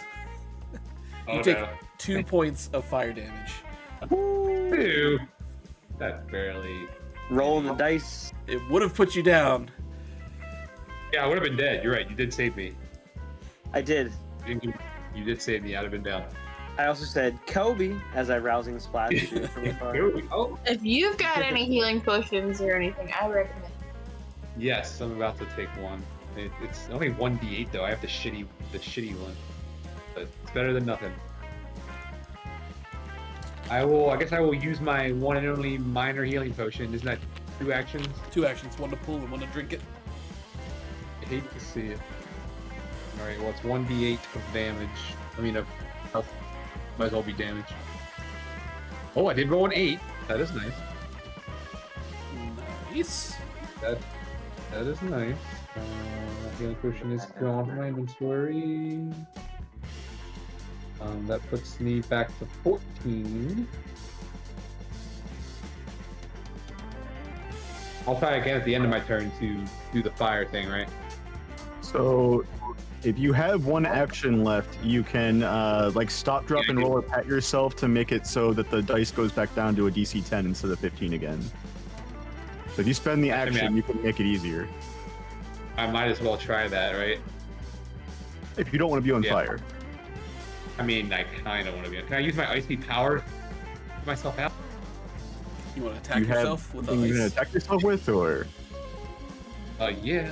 you take 2 points of fire damage. Two. That's barely. Rolling the dice. It would have put you down. Yeah, I would have been dead. You're right. You did save me. I did. You did save me. I'd have been down. I also said Kobe as I rousing splash you from afar. Oh, If you've got any healing potions or anything, I recommend. yes. I'm about to take one. It's only 1d8 though. I have the shitty one, but it's better than nothing. I guess I will use my one and only minor healing potion. Isn't that 2 actions? 2 actions, one to pull and one to drink it. I hate to see it. All right. Well, it's 1d8 of damage. I mean, of health. Might as well be damage. Oh, I did roll an 8. That is nice. Nice. That is nice. Healing potion is gone from my inventory. That puts me back to 14. I'll try again at the end of my turn to do the fire thing, right? So, if you have one action left, you can like stop, drop, Yeah, and I do. roll or pat yourself to make it so that the dice goes back down to a DC 10 instead of 15 again. So if you spend the I mean, action, you can make it easier. I might as well try that, right? If you don't want to be on Yeah. fire. I mean, I kind of want to be. Can I use my icy power to get myself out? You want to attack You have yourself with the something you're gonna ice? attack yourself with, or Yeah.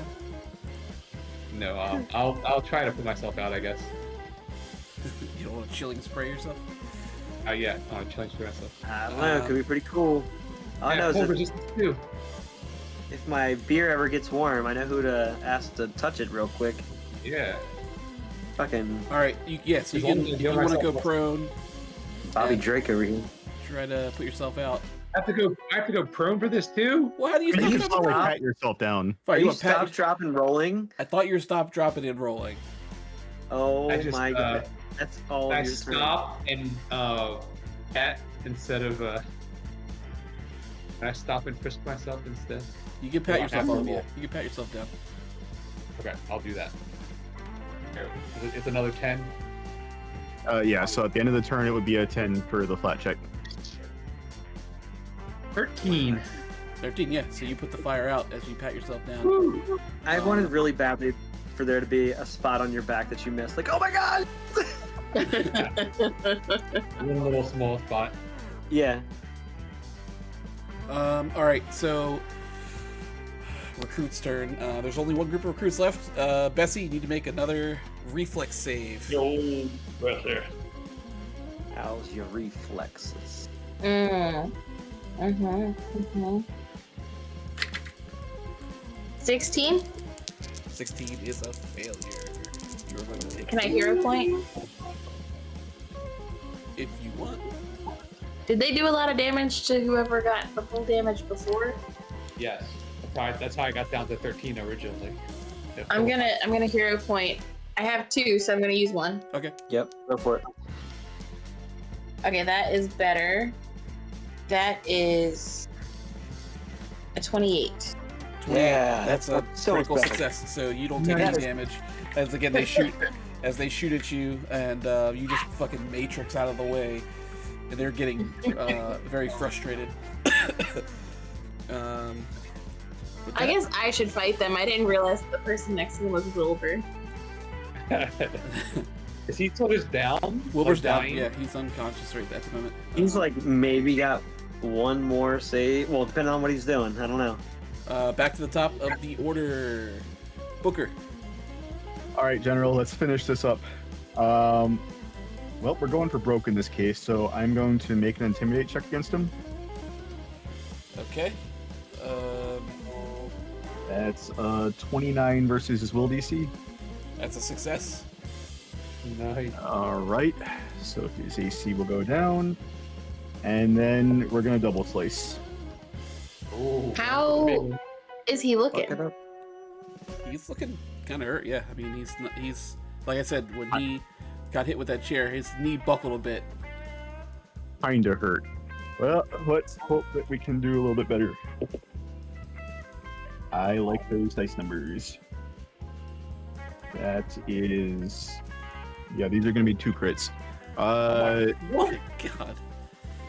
No, I'll try to put myself out, I guess. You don't want to chilling spray yourself? Yeah, I'll challenge for myself. I don't know. It could be pretty cool. All I know is cold if, resistance too. if my beer ever gets warm, I know who to ask to touch it real quick. Yeah. Fucking All right, yes, you As can. long as If you you know want to go myself. prone, Bobby Yeah. Drake over here. try to put yourself out. I have to go prone for this too? Well, how do you you stop can you just dropping? like stop? pat yourself down. Fine, Are you you want pat? stop, drop, and rolling? I thought you were stop, dropping, and rolling. Oh I just, my god. That's all I your turn. stop and pat instead of can I stop and frisk myself instead? You can pat Well, I yourself have to off. Yeah, roll. you can pat yourself down. Okay, I'll do that. Here, it's another 10. Yeah, so at the end of the turn, it would be a 10 for the flat check. 13. 13, yeah. So you put the fire out as you pat yourself down. I wanted really badly for there to be a spot on your back that you missed. Like, oh my god! One little small spot. Yeah. All right, so recruit's turn. There's only one group of recruits left. Bessie, you need to make another reflex save. Yo, right there. How's your reflexes? 16? 16 is a failure. You're going to take. Can I hero point? If you want. Did they do a lot of damage to whoever got the full damage before? Yes. That's how I got down to 13 originally. I'm gonna hero point. I have 2, so I'm gonna use 1. Okay. Yep, go for it. Okay, that is better. That is a 28. Yeah, that's a that's so much critical better. success. So you don't take That any is- damage. As again they shoot at you, and you just fucking matrix out of the way, and they're getting very frustrated. I guess I should fight them. I didn't realize the person next to them was Wilbur. Is he still just down? Wilbur's Like down. dying? Yeah, he's unconscious right at the moment. He's like maybe got one more save. Well, depending on what he's doing. I don't know. Back to the top of the order. Booker. All right, General, let's finish this up. Well, we're going for broke in this case, so I'm going to make an intimidate check against him. Okay. That's 29 versus his will DC. That's a success. Nice. All right, so his AC will go down, and then we're gonna double slice. Ooh. How is he Fuck looking? it up. He's looking kind of hurt. Yeah, I mean he's like I said, when he got hit with that chair, his knee buckled a bit. Kinda hurt. Well, let's hope that we can do a little bit better. I like those dice numbers. That is, yeah, these are gonna be 2 crits. Oh my god.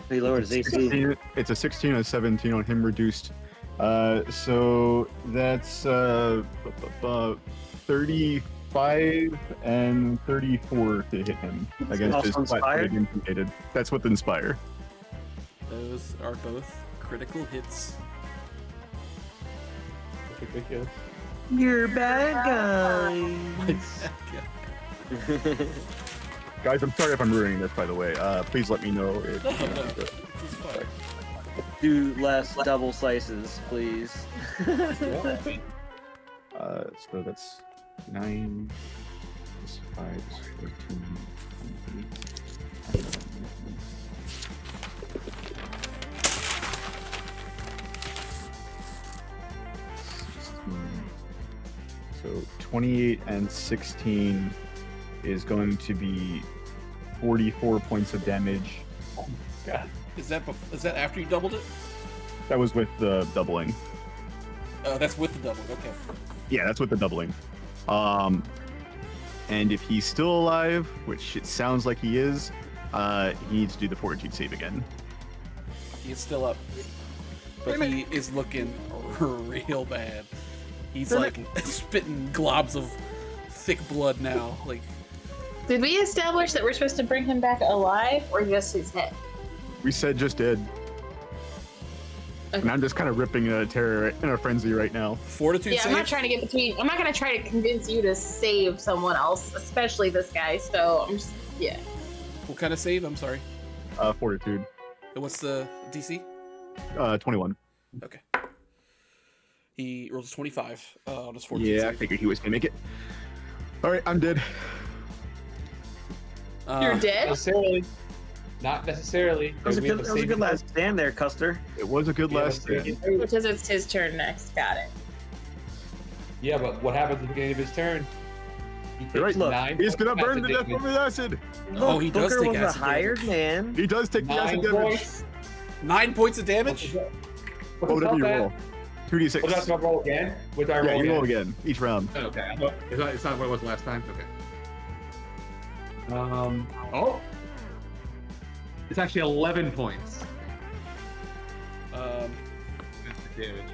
He lowered his AC. 16 it's a 16 and a 17 on him reduced. So that's 35 and 34 to hit him against his Also flat-footed Inspire? intimidated. That's with Inspire. Those are both critical hits. Ridiculous. You're bad guy. Guys, I'm sorry if I'm ruining this, by the way. Please let me know if. No, this is fine. Do less double slices, please. So that's 9 plus 5 is 14. 8. So 28 and 16 is going to be 44 points of damage. God. Is that after you doubled it? That was with the doubling. That's with the double. Okay. Yeah, that's with the doubling. And if he's still alive, which it sounds like he is, he needs to do the fortitude save again. He is still up, but he is looking real bad. He's like spitting globs of thick blood now. Like, Did we establish that we're supposed to bring him back alive or just his head? We said just dead. And I'm just kind of ripping in a terror in a frenzy right now. fortitude Yeah, save. I'm not trying to get between. I'm not gonna try to convince you to save someone else, especially this guy. So I'm just, yeah. What kind of save? I'm sorry. Fortitude. What's the DC? 21. Okay. He rolls 25 on his fortitude Yeah, I save. figured he was gonna make it. All right, I'm dead. You're dead. Necessarily. Not necessarily. That was a good last stand there, Custer. It was a good last stand. Because it's his turn next. Got it. Yeah, but what happens at the beginning of his turn? He You're right. takes 9 He's gonna points burn of to death damage. from the acid. Oh, he does Booker take was a acid hired damage. man. He does take the 9 acid damage. points. 9 points of damage. Whatever you roll. 2d6. What else do I roll again? What do I Yeah, roll you roll again? again each round. Okay. It's not what it was last time? Okay. Oh, it's actually 11 points. Um, That's the damage.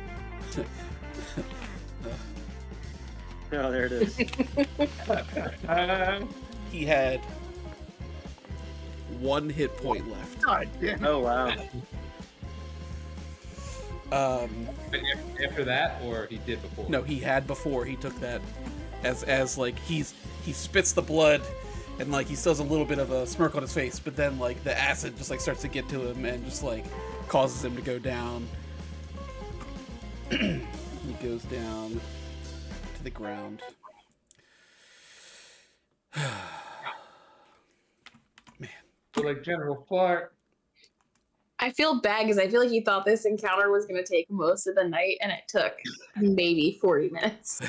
Oh, there it is. he had 1 hit point left. God damn. Oh wow. After that, or he did before? No, he had before. He took that as like he spits the blood, and like he still has a little bit of a smirk on his face, but then like the acid just like starts to get to him and just like causes him to go down. He goes down to the ground. Man. So like General Fart. I feel bad because I feel like he thought this encounter was going to take most of the night, and it took maybe 40 minutes.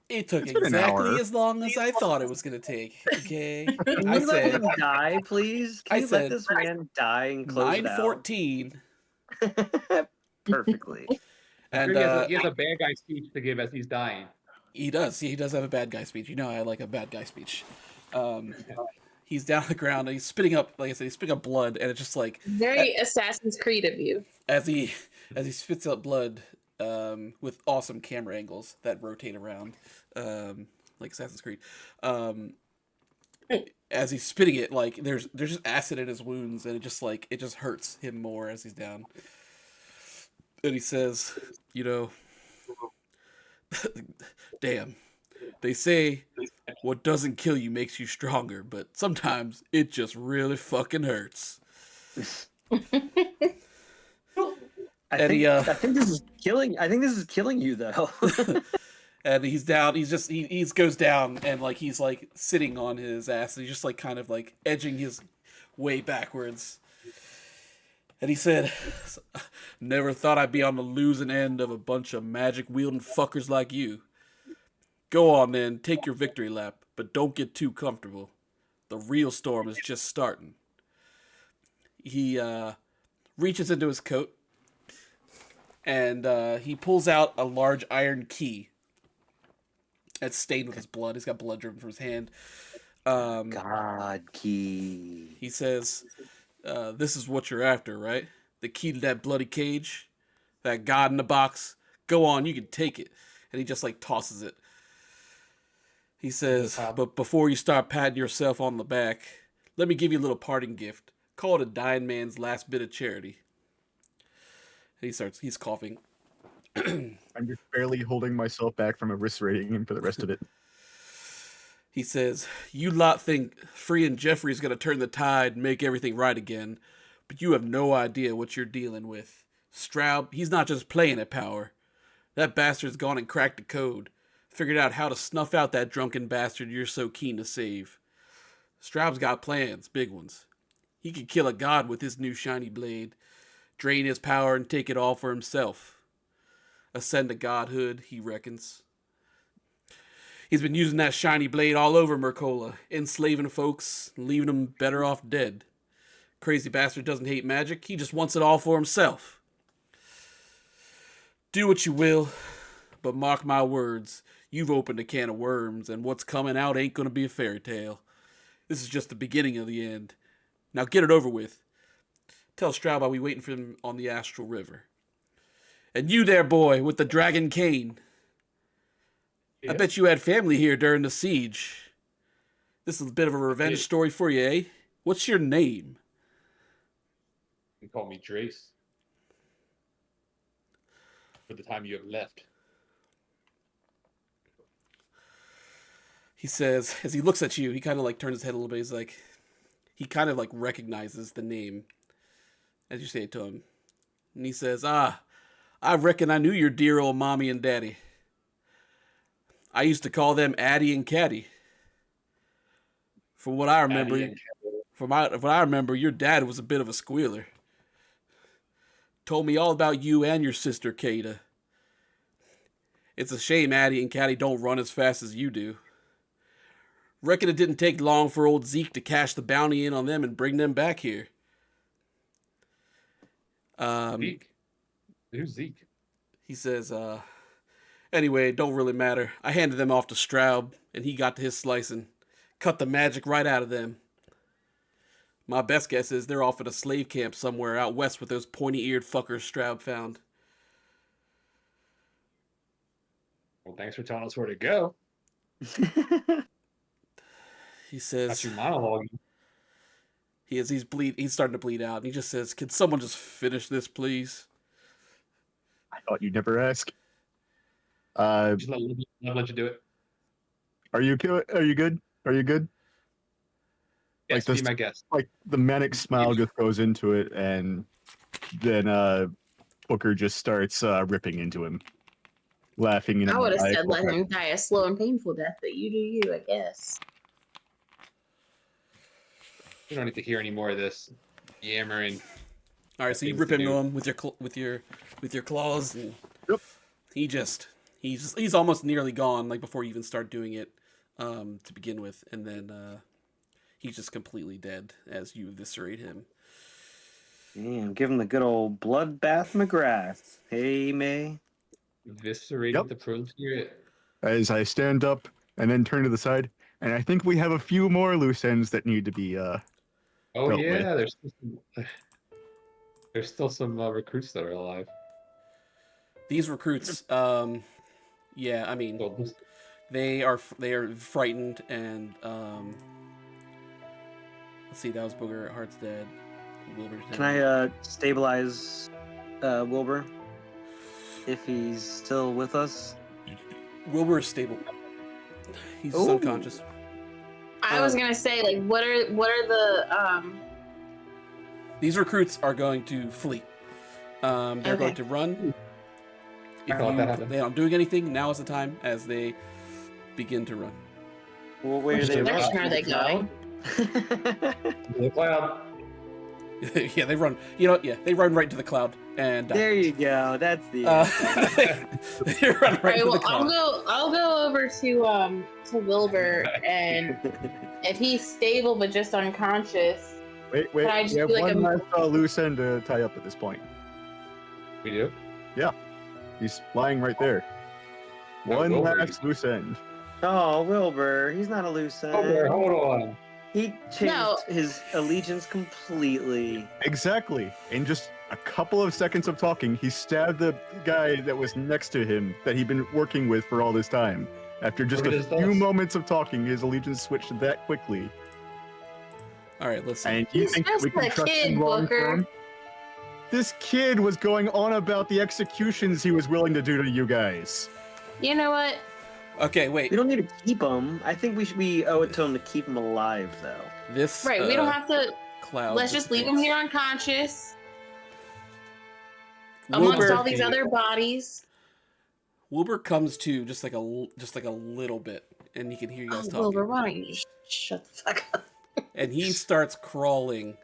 It took It's been an exactly hour. as long as I thought it was gonna take. Okay, Can I you let said him die, please? Can I you said let this man die and close it out? 9:14, Perfectly. and He has a bad guy speech to give as he's dying. he does. He does have a bad guy speech. You know, I like a bad guy speech. He's down on the ground and he's spitting up, like I said, he's spitting up blood, and it's just like Very Assassin's Creed of you. as he spits out blood, with awesome camera angles that rotate around, like Assassin's Creed. As he's spitting it, like there's just acid in his wounds, and it just hurts him more as he's down. And he says, you know, damn, they say what doesn't kill you makes you stronger, but sometimes it just really fucking hurts. I And think this is killing. I think this is killing you though. and he's down. He goes down, and like he's like sitting on his ass, and he's just like kind of like edging his way backwards. And he said, "Never thought I'd be on the losing end of a bunch of magic wielding fuckers like you. Go on then, take your victory lap, but don't get too comfortable. The real storm is just starting." He reaches into his coat, and he pulls out a large iron key that's stained with his blood. He's got blood dripping from his hand. God key. He says, "This is what you're after, right? The key to that bloody cage? That god in the box? Go on, you can take it." And he just like tosses it. He says, "But before you start patting yourself on the back, let me give you a little parting gift. Call it a dying man's last bit of charity." And he's coughing. I'm just barely holding myself back from eviscerating him for the rest of it. He says, "You lot think freeing Jeffrey's gonna turn the tide and make everything right again, but you have no idea what you're dealing with. Straub, he's not just playing at power. That bastard's gone and cracked the code, figured out how to snuff out that drunken bastard you're so keen to save. Straub's got plans, big ones. He could kill a god with his new shiny blade, drain his power and take it all for himself. Ascend to godhood, he reckons. He's been using that shiny blade all over Mercola, enslaving folks and leaving them better off dead. Crazy bastard doesn't hate magic, he just wants it all for himself. Do what you will, but mark my words, you've opened a can of worms, and what's coming out ain't gonna be a fairy tale. This is just the beginning of the end. Now get it over with. Tell Straub I'll be waiting for him on the Astral River. And you there, boy, with the dragon cane. I bet you had family here during the siege. This is a bit of a revenge story for you, eh? What's your name?" You can call me Drace. For the time you have left. He says, as he looks at you, he kind of like turns his head a little bit. He's like, he kind of like recognizes the name as you say it to him. And he says, "Ah, I reckon I knew your dear old mommy and daddy. I used to call them Addie and Caddy. From what I remember, what I remember, your dad was a bit of a squealer. Told me all about you and your sister, Kada. It's a shame Addie and Caddy don't run as fast as you do. Reckon it didn't take long for old Zeke to cash the bounty in on them and bring them back here." Zeke? Who's Zeke? He says, anyway, it don't really matter. I handed them off to Straub, and he got to his slicing. cut the magic right out of them. My best guess is they're off at a slave camp somewhere out west with those pointy-eared fuckers Straub found. Well, thanks for telling us where to go. He That's says your monologue. he's starting to bleed out, and he just says, "Can someone just finish this, please?" I thought you'd never ask. Just let you do it. Are you good? Are you good? Are you good? Yes, Like be my guest. Like the manic smile just goes into it, and then Booker just starts ripping into him, laughing in a I would have said maniacal let fashion. him die a slow and painful death, but you do you, I guess. We don't need to hear any more of this yammering. All right, so you Things rip to into do. him with your claws, and Yep. he's almost nearly gone, like before you even start doing it, to begin with, and then he's just completely dead as you eviscerate him. Damn, give him the good old bloodbath McGrath. Hey, May. Eviscerated Yep. the prone spirit. As I stand up and then turn to the side, and I think we have a few more loose ends that need to be Oh dealt with. yeah, there's still some recruits that are alive. These recruits, yeah, I mean, Well, they are frightened, and let's see, that was Booger, Heart's dead, Wilbur's dead. Can I stabilize Wilbur if he's still with us? Wilbur is stable. He's just Ooh. unconscious. I was gonna say, like, what are the These recruits are going to flee. They're Okay. going to run. If I can let that happen. they aren't doing anything, now is the time as they begin to run. Well, where do Which they direction run? are they going? the cloud. Yeah, they run. You know, yeah, they run right into the cloud and die. There you go. That's the. They run right Alright, into well, the cloud. I'll go over to Wilbur, and if he's stable but just unconscious, Wait, Can I just we have do, like, one a- last loose end to tie up at this point. We do. He's lying right there. No, One Wilbur. last loose end. Oh, Wilbur, he's not a loose end. Oh, there, hold on. He changed No. his allegiance completely. Exactly. In just a couple of seconds of talking, he stabbed the guy that was next to him that he'd been working with for all this time. After just Look a at his few thoughts. moments of talking, his allegiance switched that quickly. All right, let's see. And you He's think that just we can a trust kid, him long Booker. term? This kid was going on about the executions he was willing to do to you guys. you know what? Okay, wait. We don't need to keep him. I think we owe it to him to keep him alive, though. This Right, we don't have to. cloud. Let's just leave him dissipates. here unconscious amongst Wilbur, all these other bodies. Wilbur comes to just like a little bit, and he can hear you guys Oh, talking. Wilbur, why don't you just shut the fuck up? And he starts crawling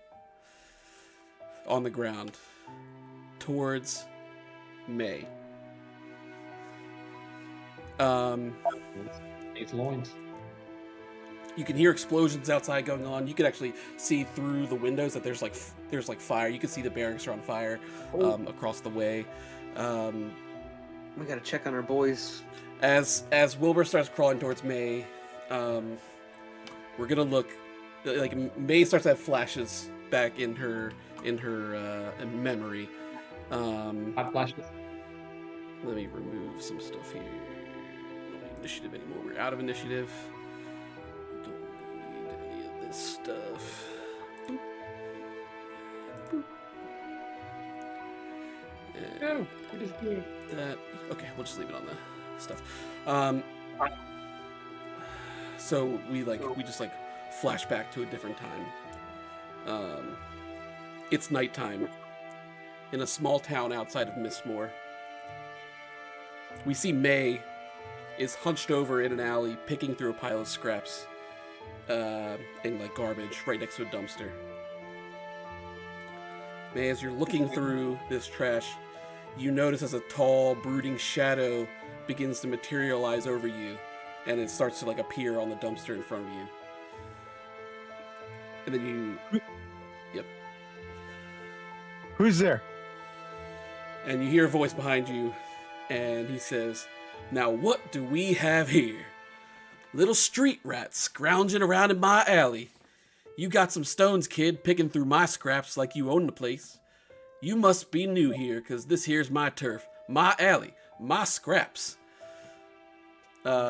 on the ground towards May. Eight loins. You can hear explosions outside going on. You can actually see through the windows that there's like fire. You can see the barracks are on fire across the way. We gotta check on our boys. As Wilbur starts crawling towards May, we're gonna look like May starts to have flashes back in her in memory. Hot flashes. Let me remove some stuff here. Don't need initiative anymore. We're out of initiative. Don't need any of this stuff. Boop. Boop. And No, it is good. that. Okay, we'll just leave it on the stuff. So we just flash back to a different time. It's nighttime in a small town outside of Mistmore. We see May is hunched over in an alley, picking through a pile of scraps and garbage right next to a dumpster. May, as you're looking through this trash, you notice as a tall, brooding shadow begins to materialize over you, and it starts to appear on the dumpster in front of you. And then Who's there? you hear a voice behind you, and he says, "Now what do we have here?" Little street rat scrounging around in my alley. You got some stones, kid, picking through my scraps like you own the place. You must be new here, 'cause this here's my turf, my alley, my scraps.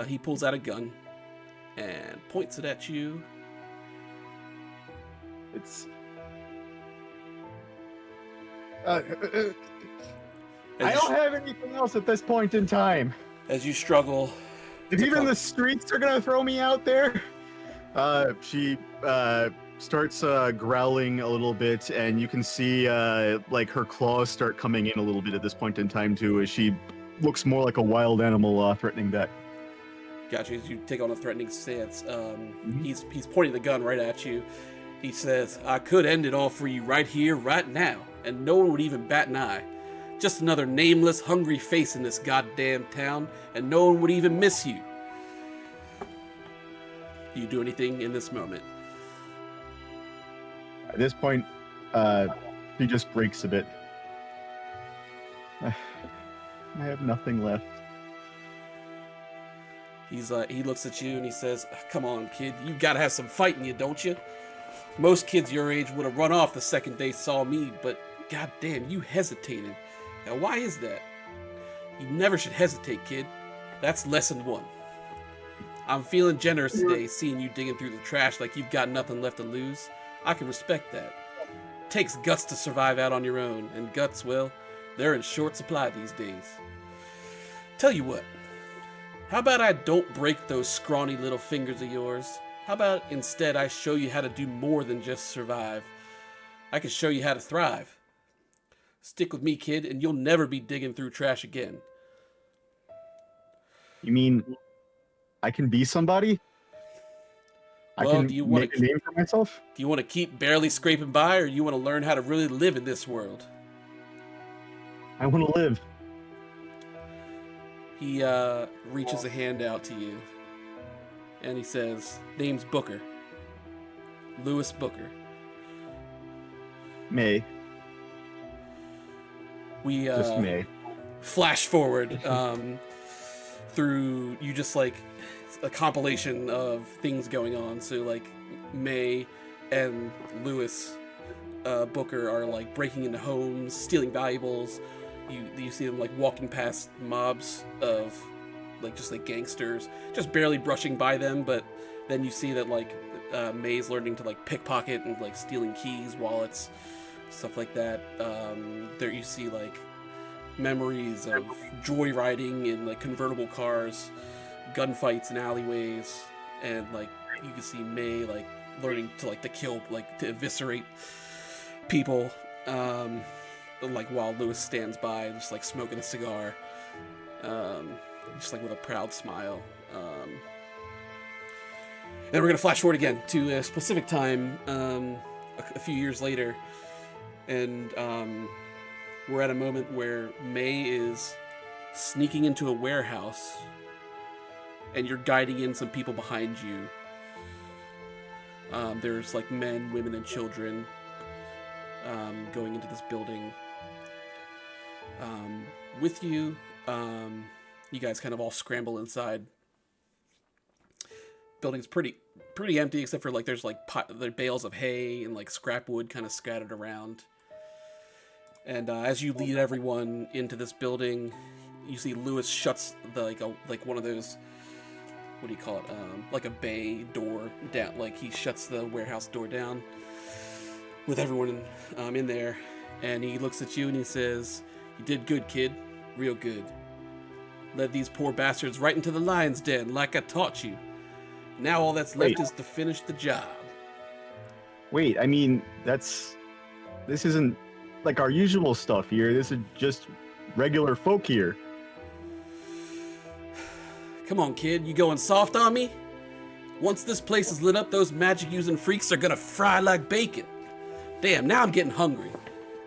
He pulls out a gun and points it at you. It's. As I you, don't have anything else at this point in time. as you struggle. If even the streets are gonna throw me out there. She starts growling a little bit, and you can see like her claws start coming in a little bit at this point in time too, as she looks more like a wild animal threatening back. Gotcha. As you take on a threatening stance, he's pointing the gun right at you. He says, "I could end it all for you right here, right now, and no one would even bat an eye. Just another nameless, hungry face in this goddamn town, and no one would even miss you." Do you do anything in this moment? At this point, she just breaks a bit. I have nothing left. He looks at you and he says, "Come on, kid, you gotta have some fight in you, don't you? Most kids your age would have run off the second they saw me, but goddamn, you hesitated. Now, why is that? You never should hesitate, kid. That's lesson 1. I'm feeling generous today, seeing you digging through the trash like you've got nothing left to lose. I can respect that. Takes guts to survive out on your own, and guts, well, they're in short supply these days. Tell you what, how about I don't break those scrawny little fingers of yours? How about instead I show you how to do more than just survive? I can show you how to thrive. Stick with me, kid, and you'll never be digging through trash again." You mean I can be somebody? Well, I can do you wanna make a name for myself? Do you want to keep barely scraping by, or you want to learn how to really live in this world? I want to live. He reaches a hand out to you, and he says, "Name's Booker. Lewis Booker." May. We Just May. flash forward through you just like a compilation of things going on. So like May and Lewis Booker are like breaking into homes, stealing valuables. You see them like walking past mobs of like just like gangsters, just barely brushing by them. But then you see that like May's learning to like pickpocket and like stealing keys, wallets, stuff like that. There you see like memories of joyriding in like convertible cars, gunfights in alleyways, and like you can see May like learning to like to kill, like to eviscerate people, like while Lewis stands by just like smoking a cigar, just like with a proud smile. And we're gonna flash forward again to a specific time a few years later, and we're at a moment where May is sneaking into a warehouse, and you're guiding in some people behind you. There's like men, women, and children going into this building. With you, you guys kind of all scramble inside. Building's pretty empty, except for like there's like there bales of hay and like scrap wood kind of scattered around. And as you lead everyone into this building, you see Lewis shuts the like one of those, what do you call it? Like a bay door down. Like he shuts the warehouse door down with everyone in there, and he looks at you and he says, "You did good, kid. Real good. Led these poor bastards right into the lion's den like I taught you. Now all that's left is to finish the job." Wait, I mean, this isn't like our usual stuff here. This is just regular folk here. Come on, kid. You going soft on me? Once this place is lit up, those magic-using freaks are gonna fry like bacon. Damn, now I'm getting hungry.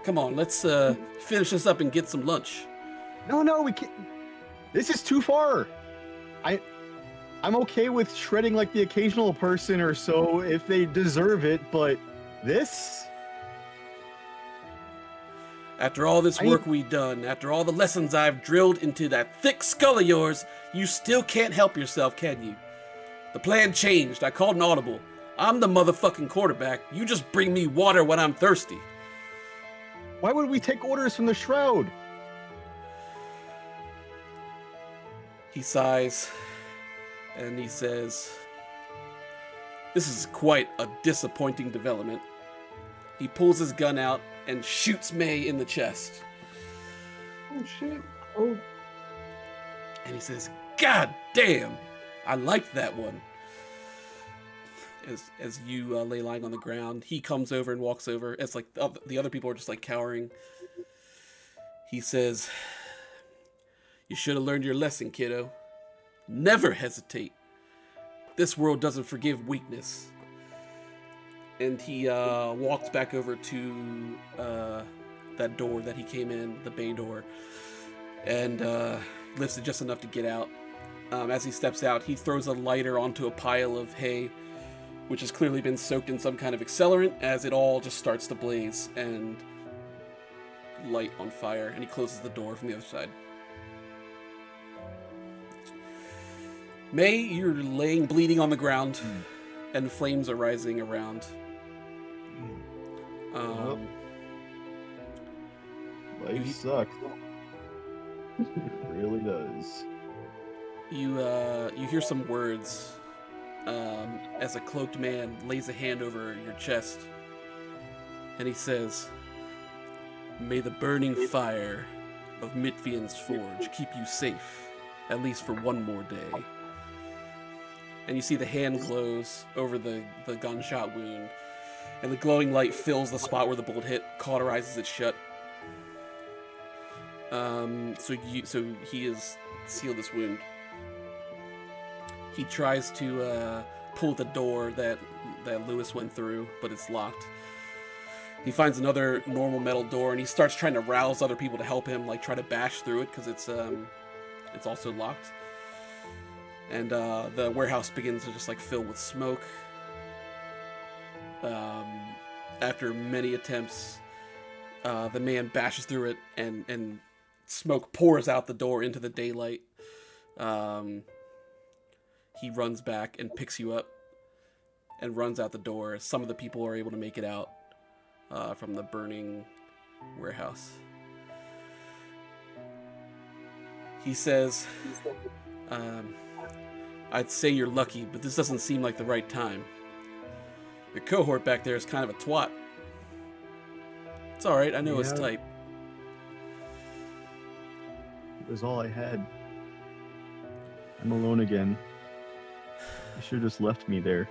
Come on, let's finish this up and get some lunch. No, we can't. This is too far. I'm okay with shredding like the occasional person or so if they deserve it, but this? After all this work we've done, after all the lessons I've drilled into that thick skull of yours, you still can't help yourself, can you? The plan changed. I called an audible. I'm the motherfucking quarterback. You just bring me water when I'm thirsty. Why would we take orders from the Shroud? He sighs, and he says, "This is quite a disappointing development." He pulls his gun out and shoots May in the chest. Oh shit! Oh. And he says, "God damn, I liked that one." As you lay lying on the ground, he comes over and walks over. It's like the other people are just like cowering. He says, "You should have learned your lesson, kiddo. Never hesitate. This world doesn't forgive weakness." And he walks back over to that door that he came in, the bay door, and lifts it just enough to get out. As he steps out, he throws a lighter onto a pile of hay, which has clearly been soaked in some kind of accelerant, as it all just starts to blaze and light on fire, and he closes the door from the other side. May, you're laying bleeding on the ground, and flames are rising around. Life sucks. It really does. You hear some words as a cloaked man lays a hand over your chest, and he says, "May the burning fire of Mitvian's forge keep you safe, at least for one more day." And you see the hand glows over the gunshot wound, and the glowing light fills the spot where the bullet hit, cauterizes it shut. So he has sealed this wound. He tries to pull the door that Lewis went through, but it's locked. He finds another normal metal door, and he starts trying to rouse other people to help him, like try to bash through it because it's also locked. And the warehouse begins to just like fill with smoke. After many attempts, the man bashes through it, and smoke pours out the door into the daylight. He runs back and picks you up and runs out the door. Some of the people are able to make it out from the burning warehouse. He says, "I'd say you're lucky, but this doesn't seem like the right time. Your cohort back there is kind of a twat. It's alright, I know his type." It was all I had. I'm alone again. You should have just left me there.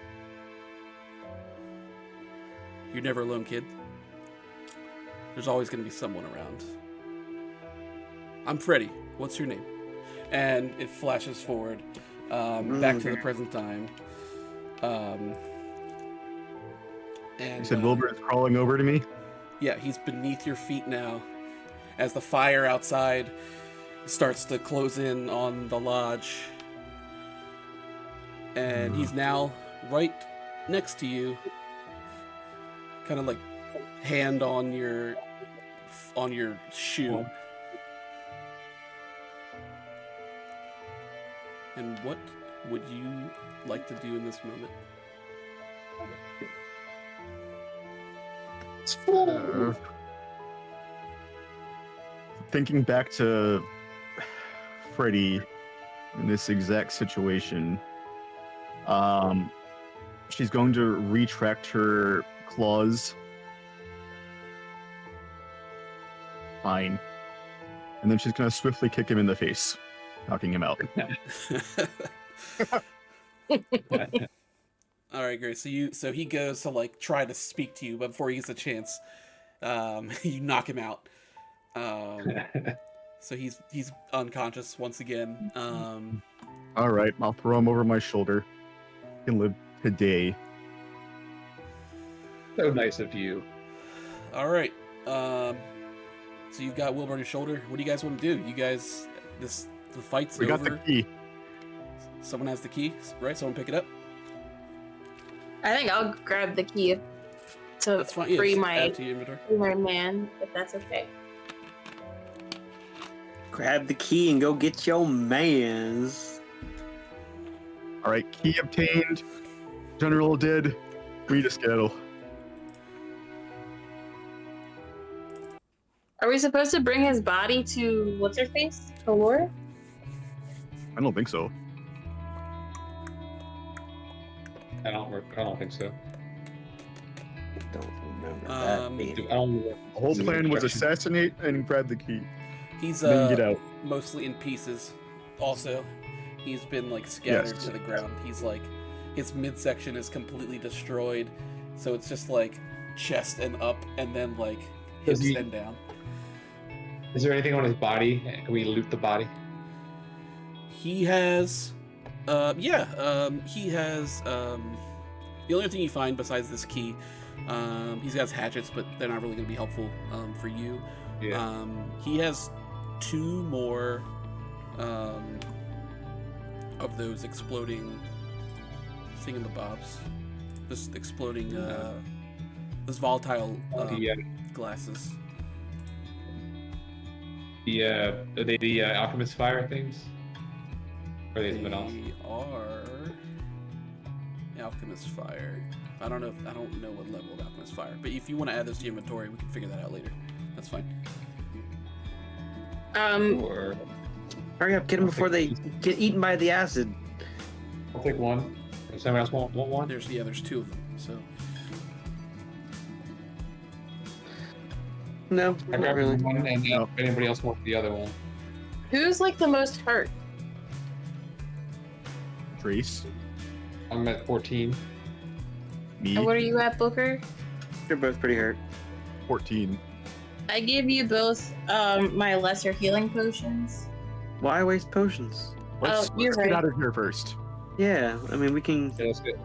You're never alone, kid. There's always going to be someone around. I'm Freddy. What's your name? And it flashes forward back to the present time. And You said Wilbur is crawling over to me? yeah, he's beneath your feet now as the fire outside starts to close in on the lodge. And he's now right next to you, kind of like hand on your shoe. And what would you like to do in this moment? Thinking back to Freddy in this exact situation, she's going to retract her claws. Fine. And then she's going to swiftly kick him in the face, knocking him out. All right, great. So he goes to like try to speak to you, but before he gets a chance, you knock him out. So he's unconscious once again. All right, I'll throw him over my shoulder. He can live today. So nice of you. All right. So you've got Wilbur on your shoulder. What do you guys want to do? You guys, the fight's We over. got the key. Someone has the key, right? Someone pick it up. I think I'll grab the key to That's fine. Yeah, free just my add to your inventory. man, if that's okay. Grab the key and go get your mans. All right, key obtained. General dead. We need a skedaddle. Are we supposed to bring his body to what's her face? Allure? I don't think so. I don't think so. Don't remember Um, that being. I don't remember. The whole The plan was instructions. assassinate and grab the key. He's Then get out. mostly in pieces. Also, he's been like scattered Yes. to the ground. He's like his midsection is completely destroyed, so it's just like chest and up, and then like hips he- and down. Is there anything on his body? Can we loot the body? He has, he has. The only thing you find besides this key, he's got hatchets, but they're not really going to be helpful for you. Yeah. He has 2 more of those exploding thingamabobs. This exploding, this volatile glasses. Are they the alchemist fire things? Or are they something else? They are alchemist fire. I don't know what level of alchemist fire, but if you want to add those to your inventory, we can figure that out later. That's fine. Or Hurry up, get them before they get eaten by the acid. I'll take one. Does someone else want one? There's 2 of them. So No, I not grabbed really. one, and No. if anybody else wants the other one. Who's like the most hurt? Trace. I'm at 14. Me. And what are you at, Booker? You're both pretty hurt. 14. I give you both my lesser healing potions. Why waste potions? Let's you're get right. out of here first. Yeah, I mean we can. Yeah, that's good.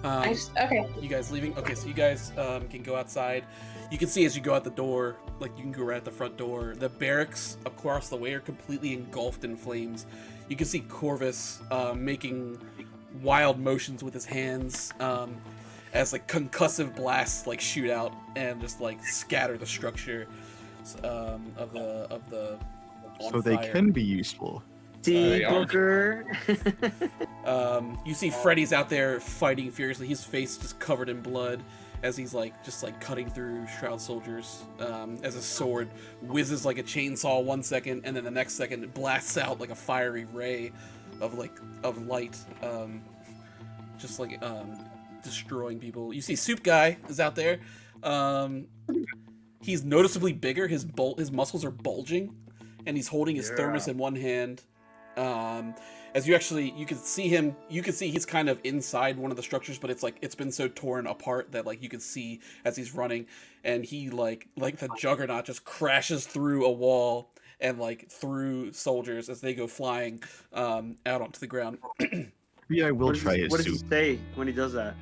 Okay. you guys leaving? Okay, so you guys can go outside. You can see as you go out the door, like you can go right at the front door. The barracks across the way are completely engulfed in flames. You can see Corvus making wild motions with his hands as like concussive blasts like shoot out and just like scatter the structure of the on So they fire. can be useful. See, they are. Booker. You see Freddy's out there fighting furiously. His face just covered in blood as he's like just like cutting through Shroud soldiers. As his sword whizzes like a chainsaw 1 second, and then the next second it blasts out like a fiery ray of light, just like destroying people. You see Soup Guy is out there. He's noticeably bigger. His muscles are bulging, and he's holding his thermos in one hand. As you can see him, you can see he's kind of inside one of the structures, but it's been so torn apart that like you can see as he's running, and he like the Juggernaut just crashes through a wall and like through soldiers as they go flying out onto the ground. Maybe I will try his What does he soup. say when he does that?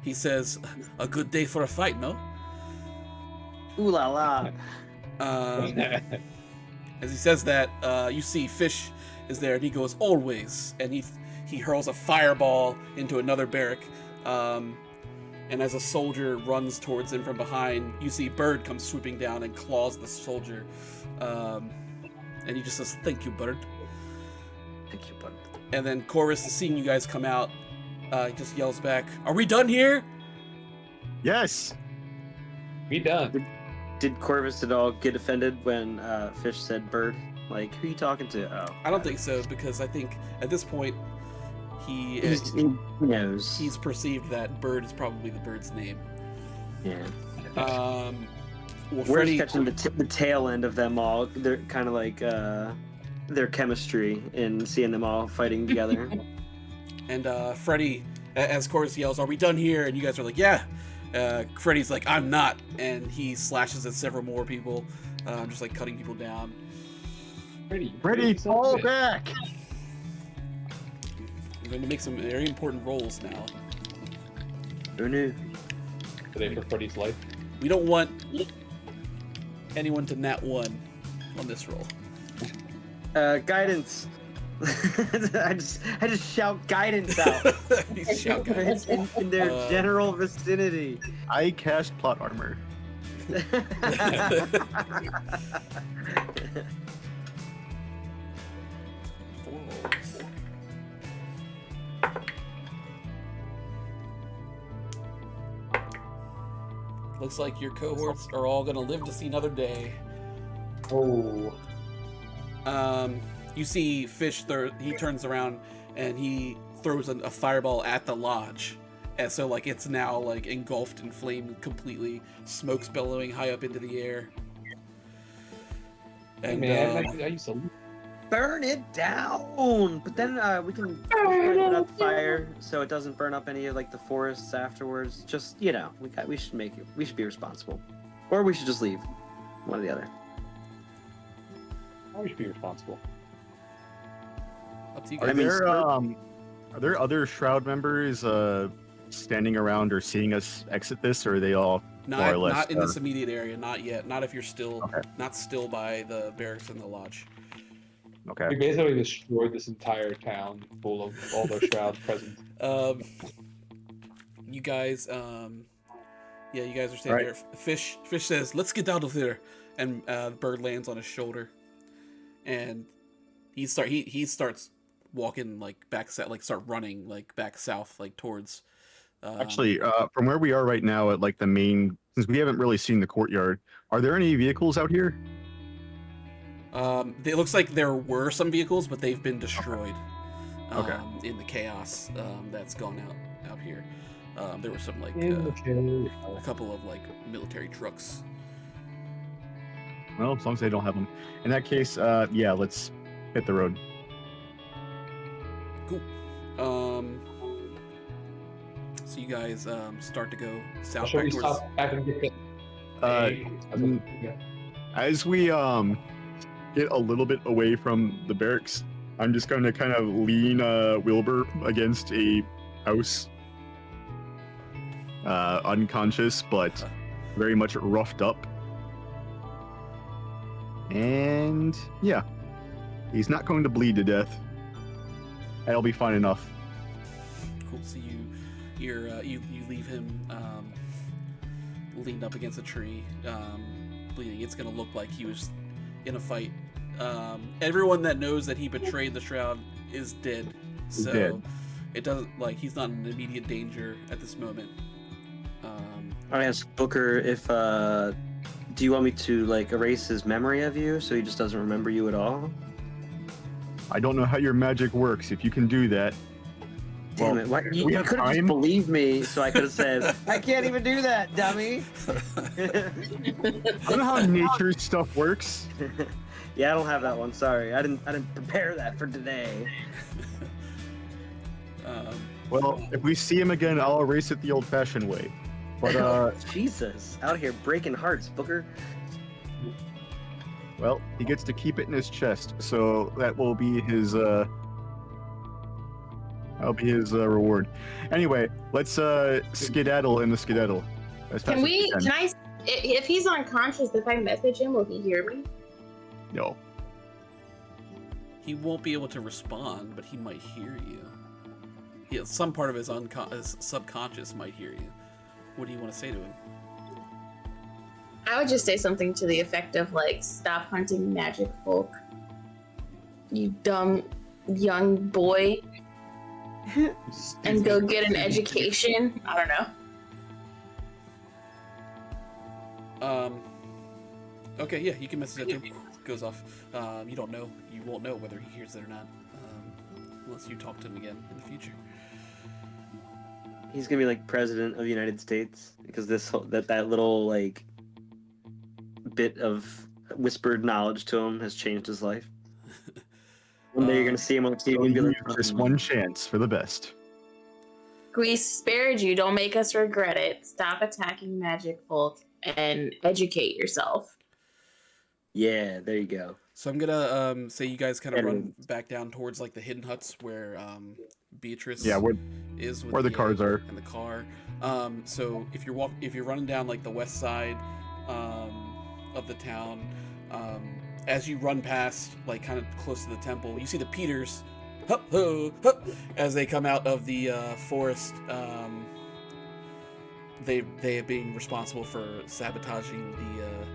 He says, "A good day for a fight, no?" Ooh la la. As he says that, you see Fish is there, and he goes, "Always," and he hurls a fireball into another barrack. And as a soldier runs towards him from behind, you see Bird come swooping down and claws the soldier. And he just says, "Thank you, Bird." Thank you, bud. And then Chorus, seeing you guys come out, he just yells back, "Are we done here?" Yes. We done. Did Corvus at all get offended when Fish said bird? Like, who are you talking to? Oh, I don't think so, because I think at this point, he knows. he's perceived that Bird is probably the bird's name. Yeah. Well, We're Freddy, just catching the tail end of them all. They're kind of like their chemistry and seeing them all fighting together. and Freddy, as Chorus yells, "Are we done here?" And you guys are like, "Yeah." Freddy's like, "I'm not," and he slashes at several more people, just like cutting people down. Ready, fall back. I'm going to make some very important rolls now. Who knew? Today for Freddy's life. We don't want anyone to nat 1 on this roll. Guidance. I just shout guidance out. You shout, guys. in their general vicinity. I cast plot armor. 4 rolls. Looks like your cohorts are all gonna live to see another day. Oh. You see Fish, he turns around and he throws a fireball at the lodge. And so, like, it's now, like, engulfed in flame completely. Smoke's billowing high up into the air. Hey, And, man, I used to. Burn it down! But then we can put out the fire so it doesn't burn up any of like the forests afterwards. Just we should make it. We should be responsible, or we should just leave. One or the other. I should be responsible. up to you Are guys. there other Shroud members standing around or seeing us exit this, or are they all more or less? Not in this immediate area, not yet. Not if you're still, Okay. not still by the barracks and the lodge. Okay. We basically destroyed this entire town full of all their shrouds present. You guys, you guys are standing Right. there. Fish says, "Let's get out of here," and Bird lands on his shoulder, and he starts walking like back south, like start running like back south, like towards. Actually, from where we are right now at like the main, since we haven't really seen the courtyard, are there any vehicles out here? It looks like there were some vehicles, but they've been destroyed. Okay. In the chaos that's gone out here. There were some like a couple of like military trucks. Well, as long as they don't have them. In that case, let's hit the road. Cool. So you guys start to go south Should back we towards. stop back and get the? As we get a little bit away from the barracks, I'm just going to kind of lean Wilbur against a house, unconscious but very much roughed up. And yeah, he's not going to bleed to death. That'll be fine enough. Cool. So you leave him leaned up against a tree, bleeding. It's gonna look like he was in a fight. Everyone that knows that he betrayed the Shroud is dead. So dead. it doesn't like he's not in immediate danger at this moment. I ask Booker if do you want me to like erase his memory of you so he just doesn't remember you at all? I don't know how your magic works. If you can do that, Damn well, it! What? You we have could have just time? believed me, so I could have said, "I can't even do that, dummy." I don't know how nature stuff works. Yeah, I don't have that one. Sorry, I didn't prepare that for today. Well, if we see him again, I'll erase it the old-fashioned way. But Jesus, out here breaking hearts, Booker. well, he gets to keep it in his chest, so that will be his reward. Anyway, let's skedaddle in the skedaddle. As fast Can as we? can. Can I? If he's unconscious, if I message him, will he hear me? No. He won't be able to respond, but he might hear you. Some part of his subconscious might hear you. What do you want to say to him? I would just say something to the effect of like, "Stop hunting magic folk, you dumb young boy, and go get an education." I don't know. Okay, yeah, you can message that to him. Goes off. You don't know. You won't know whether he hears it or not, unless you talk to him again in the future. He's gonna be like president of the United States because that little like bit of whispered knowledge to him has changed his life. One day you're gonna see him on TV and be like, Just one chance for the best. We spared you. Don't make us regret it. Stop attacking magic folk and educate yourself. "Yeah, there you go." So I'm gonna say you guys kind of run Everyone. back down towards like the hidden huts where Beatrice Yeah, is with where the cars are. and the car. So if you're running down like the west side of the town, as you run past like kind of close to the temple, you see the Peters hup, hup, as they come out of the forest. They have been responsible for sabotaging the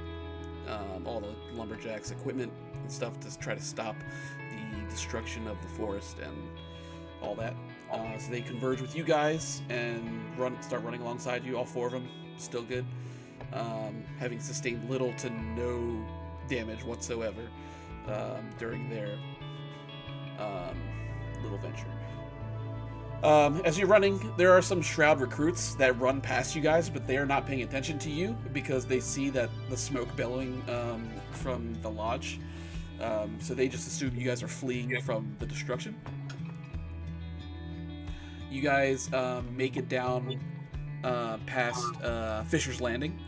all the lumberjacks' equipment and stuff to try to stop the destruction of the forest and all that. So they converge with you guys and start running alongside you. All 4 of them still good, having sustained little to no damage whatsoever during their little venture. As you're running, there are some Shroud recruits that run past you guys, but they are not paying attention to you because they see that the smoke billowing from the lodge. So they just assume you guys are fleeing from the destruction. You guys make it down past Fisher's Landing,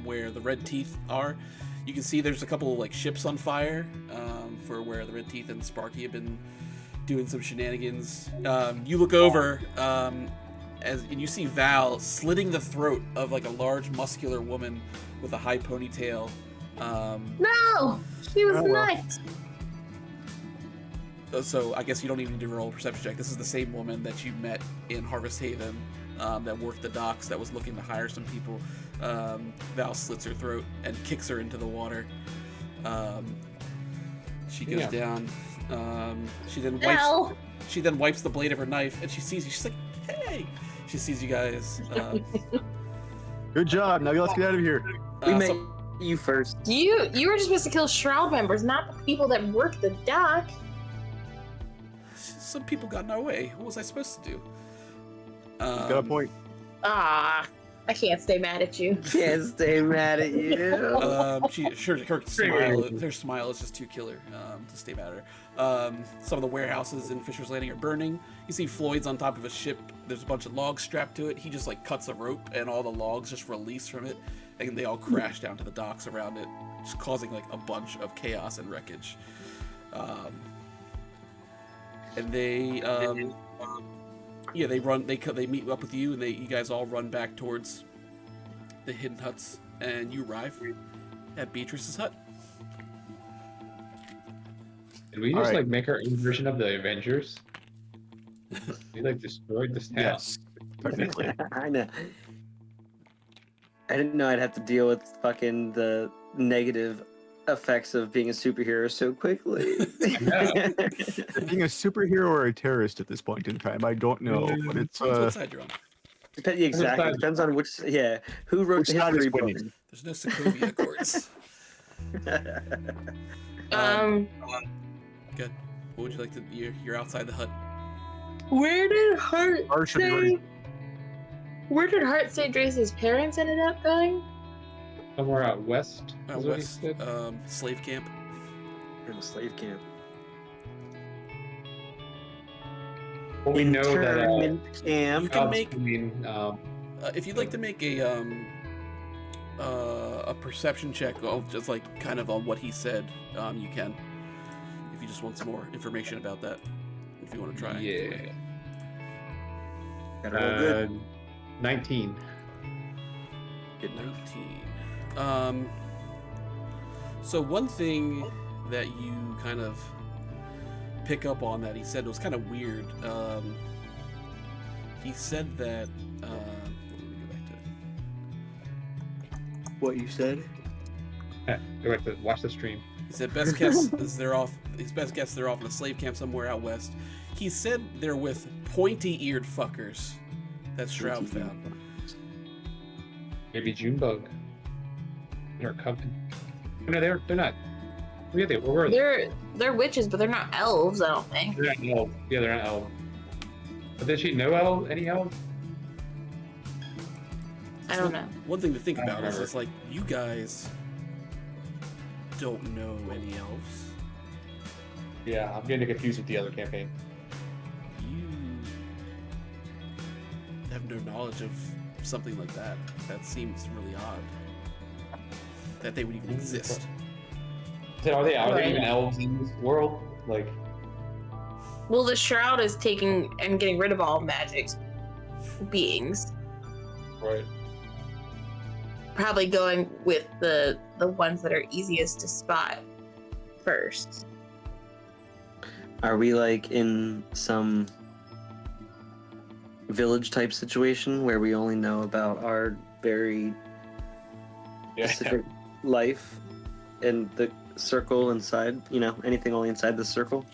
where the Red Teeth are. You can see there's a couple of ships on fire for where the Red Teeth and Sparky have been doing some shenanigans. You look over and you see Val slitting the throat of a large muscular woman with a high ponytail. No, she was Oh, well. nuts. So I guess you don't even need to roll a perception check. This is the same woman that you met in Harvest Haven that worked the docks, that was looking to hire some people. Val slits her throat and kicks her into the water. She goes down. She then Ow. wipes the blade of her knife, and she sees you. She's like, "Hey!" She sees you guys. Good job. Now let's get out of here. We met So, you first. You were just supposed to kill Shroud members, not the people that work the dock. some people got in our way. What was I supposed to do? Got a point. Ah, I can't stay mad at you. Can't stay mad at you. Her smile is just too killer to stay mad at her. Some of the warehouses in Fisher's Landing are burning. You see Floyd's on top of a ship. There's a bunch of logs strapped to it. He just cuts a rope, and all the logs just release from it, and they all crash down to the docks around it, just causing a bunch of chaos and wreckage. And they they meet up with you, and you guys all run back towards the hidden huts, and you arrive at Beatrice's hut. Did we just Alright. make our own version of the Avengers? We destroyed this town. Yes. Technically. I know. I didn't know I'd have to deal with fucking the negative effects of being a superhero so quickly. Yeah. Being a superhero or a terrorist at this point in time, I don't know. But it's Depends what side you're on. Exactly. Depends on which. Yeah. Who wrote Which the side is history winning? books? There's no Sokovia Accords. Good. What would you like to? You're outside the hut. Where did Hart Ours should be say? ready. Where did Hart say Drace's parents ended up going? Somewhere out west. Out is what he west, said. slave camp. In a slave camp. Well, we know that Internment camp. You can God's make- coming, If you'd like to make a perception check, just kind of on what he said, you can. If you just want some more information about that, if you want to try. yeah. Gotta roll good. 19. Good enough. 19. So one thing that you kind of pick up on that he said was kind of weird. He said that. Let me go back to it. What you said? Go back to watch the stream. He said best guess is they're off. His best guess they're off in a slave camp somewhere out west. He said they're with pointy-eared fuckers that Shroud found. Maybe Junebug. They're coming. No, they're not. Where were they? They're witches, but they're not elves. I don't think. They're not elves. Yeah, they're not elves. But did she know any elves? I don't know. One thing to think I don't about is remember. it's you guys don't know any elves. Yeah, I'm getting confused with the other campaign. You have no knowledge of something like that. That seems really odd. That they would even exist. Are there Right. even elves in this world? Well, the Shroud is taking and getting rid of all magic beings. Right. Probably going with the ones that are easiest to spot first. Are we in some village type situation where we only know about our very Yeah. specific life and the circle inside? Anything only inside the circle?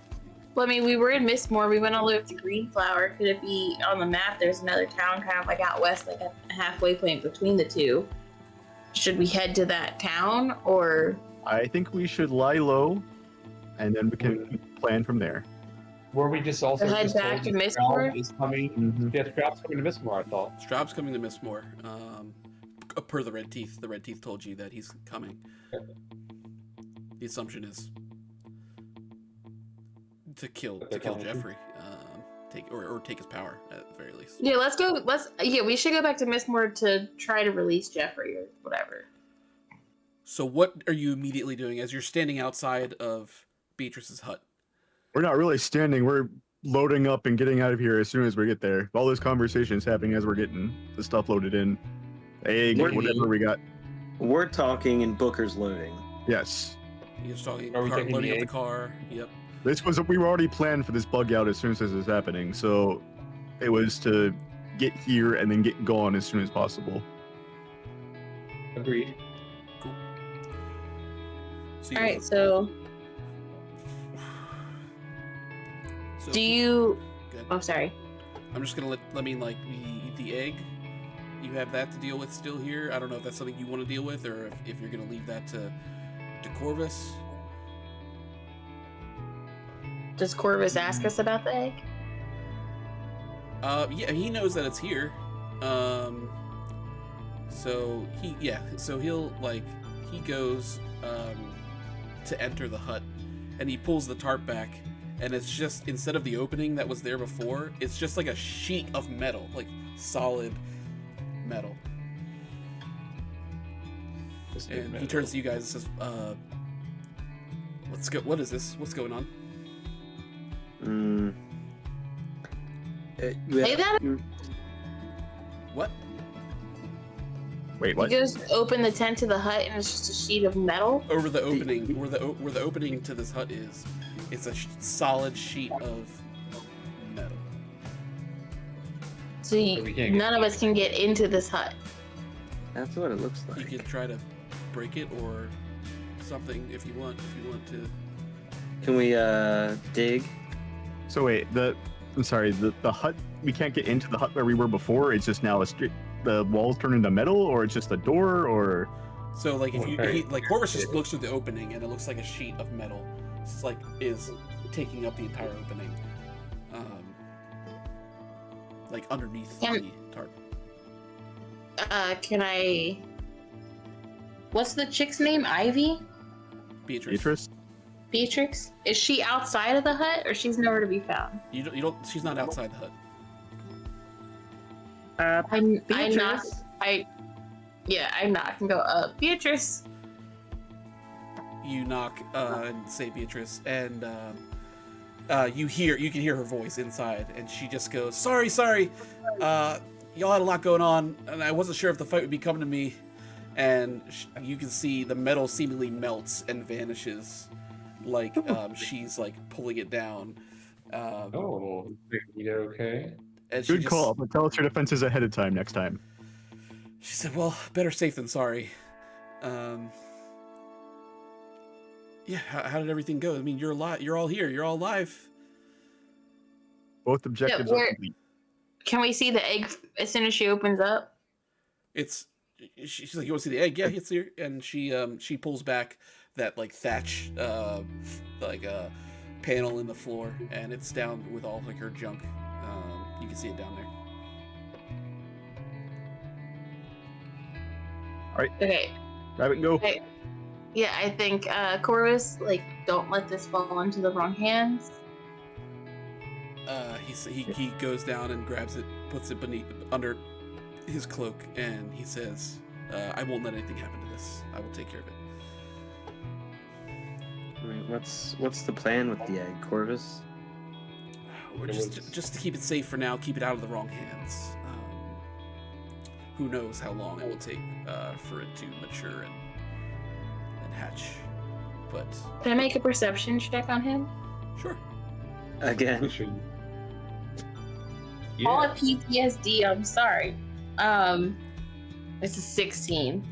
Well, I mean, we were in Mistmore. We went all the way up to Greenflower. Could it be on the map? There's another town kind of like out west, like a halfway point between the two. Should we head to that town or? I think we should lie low, and then we can plan from there. Were we just also Head just back told to that Mistmore? Straub is coming? Mhm. Yeah, Straub's coming to Mistmore, I thought. Straub's coming to Mistmore. Per the Red Teeth. The Red Teeth told you that he's coming. The assumption is to kill Jeffrey. Take his power at the very least. Yeah, let's go. We should go back to Mistmore to try to release Jeffrey or whatever. So what are you immediately doing as you're standing outside of Beatrice's hut? We're not really standing. We're loading up and getting out of here as soon as we get there. All this conversation's happening as we're getting the stuff loaded in. Egg, whatever we got. We're talking and Booker's loading. Yes. You're just talking, Are we taking loading the up the egg? car. Yep. We were already planned for this bug out as soon as this is happening, so it was to get here and then get gone as soon as possible. Agreed. Cool. So All right, so do you? Good. Oh, sorry. I'm just gonna let me like the egg. You have that to deal with still here. I don't know if that's something you want to deal with, or if you're gonna leave that to Corvus. Does Corvus ask us about the egg? Yeah, he knows that it's here. So he goes to enter the hut, and he pulls the tarp back, and it's just, instead of the opening that was there before, it's just like a sheet of metal, like solid metal. And he turns to you guys and says, what is this? What's going on? Say that. What? Wait, what? You just open the tent to the hut, and it's just a sheet of metal. Over the opening, where the opening to this hut is, it's a solid sheet of metal. So we can't get none of us can get into this hut. That's what it looks You like. can try to break it or something if you want. If you want to. Can we dig? So wait, I'm sorry, the hut, we can't get into the hut where we were before. It's just now the walls turn into metal, or it's just a door, or So like if Okay. Corvus just looks through the opening and it looks like a sheet of metal. It's like is taking up the entire opening. Like underneath Yeah. the tarp. Can I? What's the chick's name? Ivy? Beatrice. Beatrix? Is she outside of the hut, or she's nowhere to be found? You don't. She's not outside the hut. I'm not. Beatrice? I'm not. I can go up. Beatrice. You knock and say Beatrice, and you can hear her voice inside, and she just goes, sorry, y'all had a lot going on, and I wasn't sure if the fight would be coming to me. And you can see the metal seemingly melts and vanishes, like she's like pulling it down. Oh, you okay? And she good just, call. But tell us your defenses ahead of time next time. She said, well, better safe than sorry. Yeah, how did everything go? I mean, you're alive. You're all here. You're all alive. Both objectives are complete. Can we see the egg as soon as she opens up? She's like, you want to see the egg? Yeah, it's here. And she pulls back that like thatch panel in the floor, and it's down with all like her junk. You can see it down there. All right, Okay. grab it and go. Okay. Yeah, I think Corvus, like, don't let this fall into the wrong hands. He goes down and grabs it, puts it under his cloak, and he says, I won't let anything happen to this. I will take care of it. I mean, what's the plan with the egg, Corvus? We're just to keep it safe for now, keep it out of the wrong hands. Who knows how long it will take for it to mature and hatch. But Can I make a perception check on him? sure. Again. All Yeah. of PTSD, I'm sorry. It's a 16.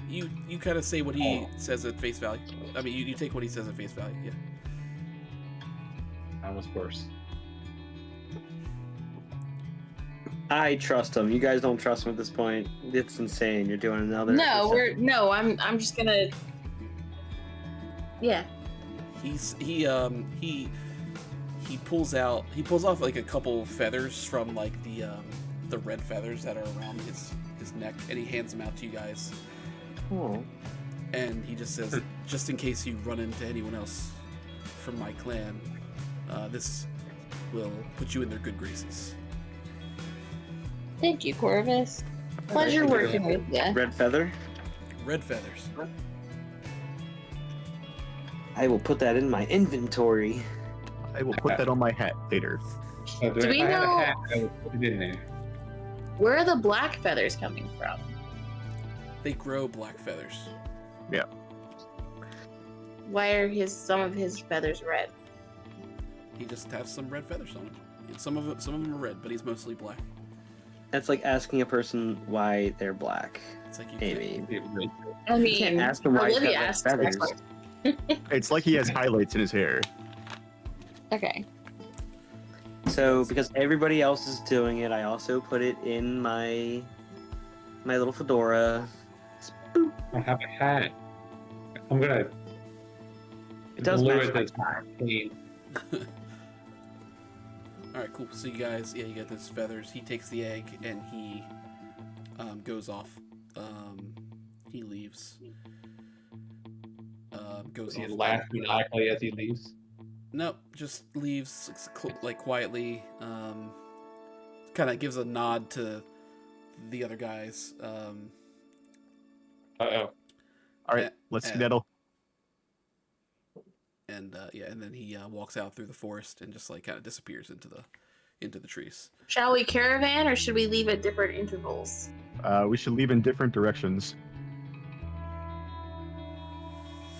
You kind of say what he says at face value. I mean, you take what he says at face value, yeah. I was worse. I trust him. You guys don't trust him at this point. It's insane. You're doing another. I'm just gonna. Yeah. He pulls off like a couple feathers from like the red feathers that are around his neck, and he hands them out to you guys. Oh. And he just says, just in case you run into anyone else from my clan, this will put you in their good graces. Thank you, Corvus. Pleasure working with you. Red feather. Red feathers. I will put that in my inventory. I will put that on my hat later. So Do we if I had know- a hat, I would put it in there. Where are the black feathers coming from? They grow black feathers. Why are some of his feathers red? He just has some red feathers on him. Some of them are red, but he's mostly black. That's like asking a person why they're black. It's like you Maybe. I You can't mean, ask him why he's Olivia got red asked. feathers. It's like he has highlights in his hair. Okay. So because everybody else is doing it, I also put it in my little fedora. I don't have a hat. I'm gonna. It does lure match my this tie. pain. All right, cool. So you guys, you got those feathers. He takes the egg and he goes off. He leaves. Goes Does he off. laugh maniacally as he leaves? No, just leaves like quietly. Kind of gives a nod to the other guys. Uh-oh. All right, let's skedaddle. And and then he walks out through the forest and just like kind of disappears into the trees. Shall we caravan or should we leave at different intervals? We should leave in different directions.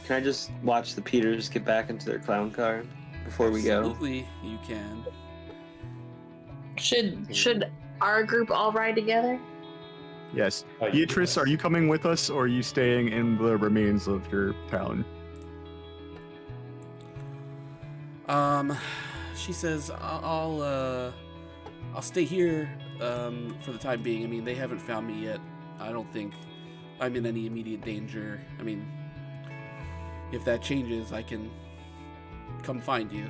Can I just watch the Peters get back into their clown car before we go? Absolutely, you can. Should our group all ride together? Yes. Oh, Beatrice, are you coming with us, or are you staying in the remains of your town? She says, I'll stay here for the time being. I mean, they haven't found me yet. I don't think I'm in any immediate danger. I mean, if that changes, I can come find you.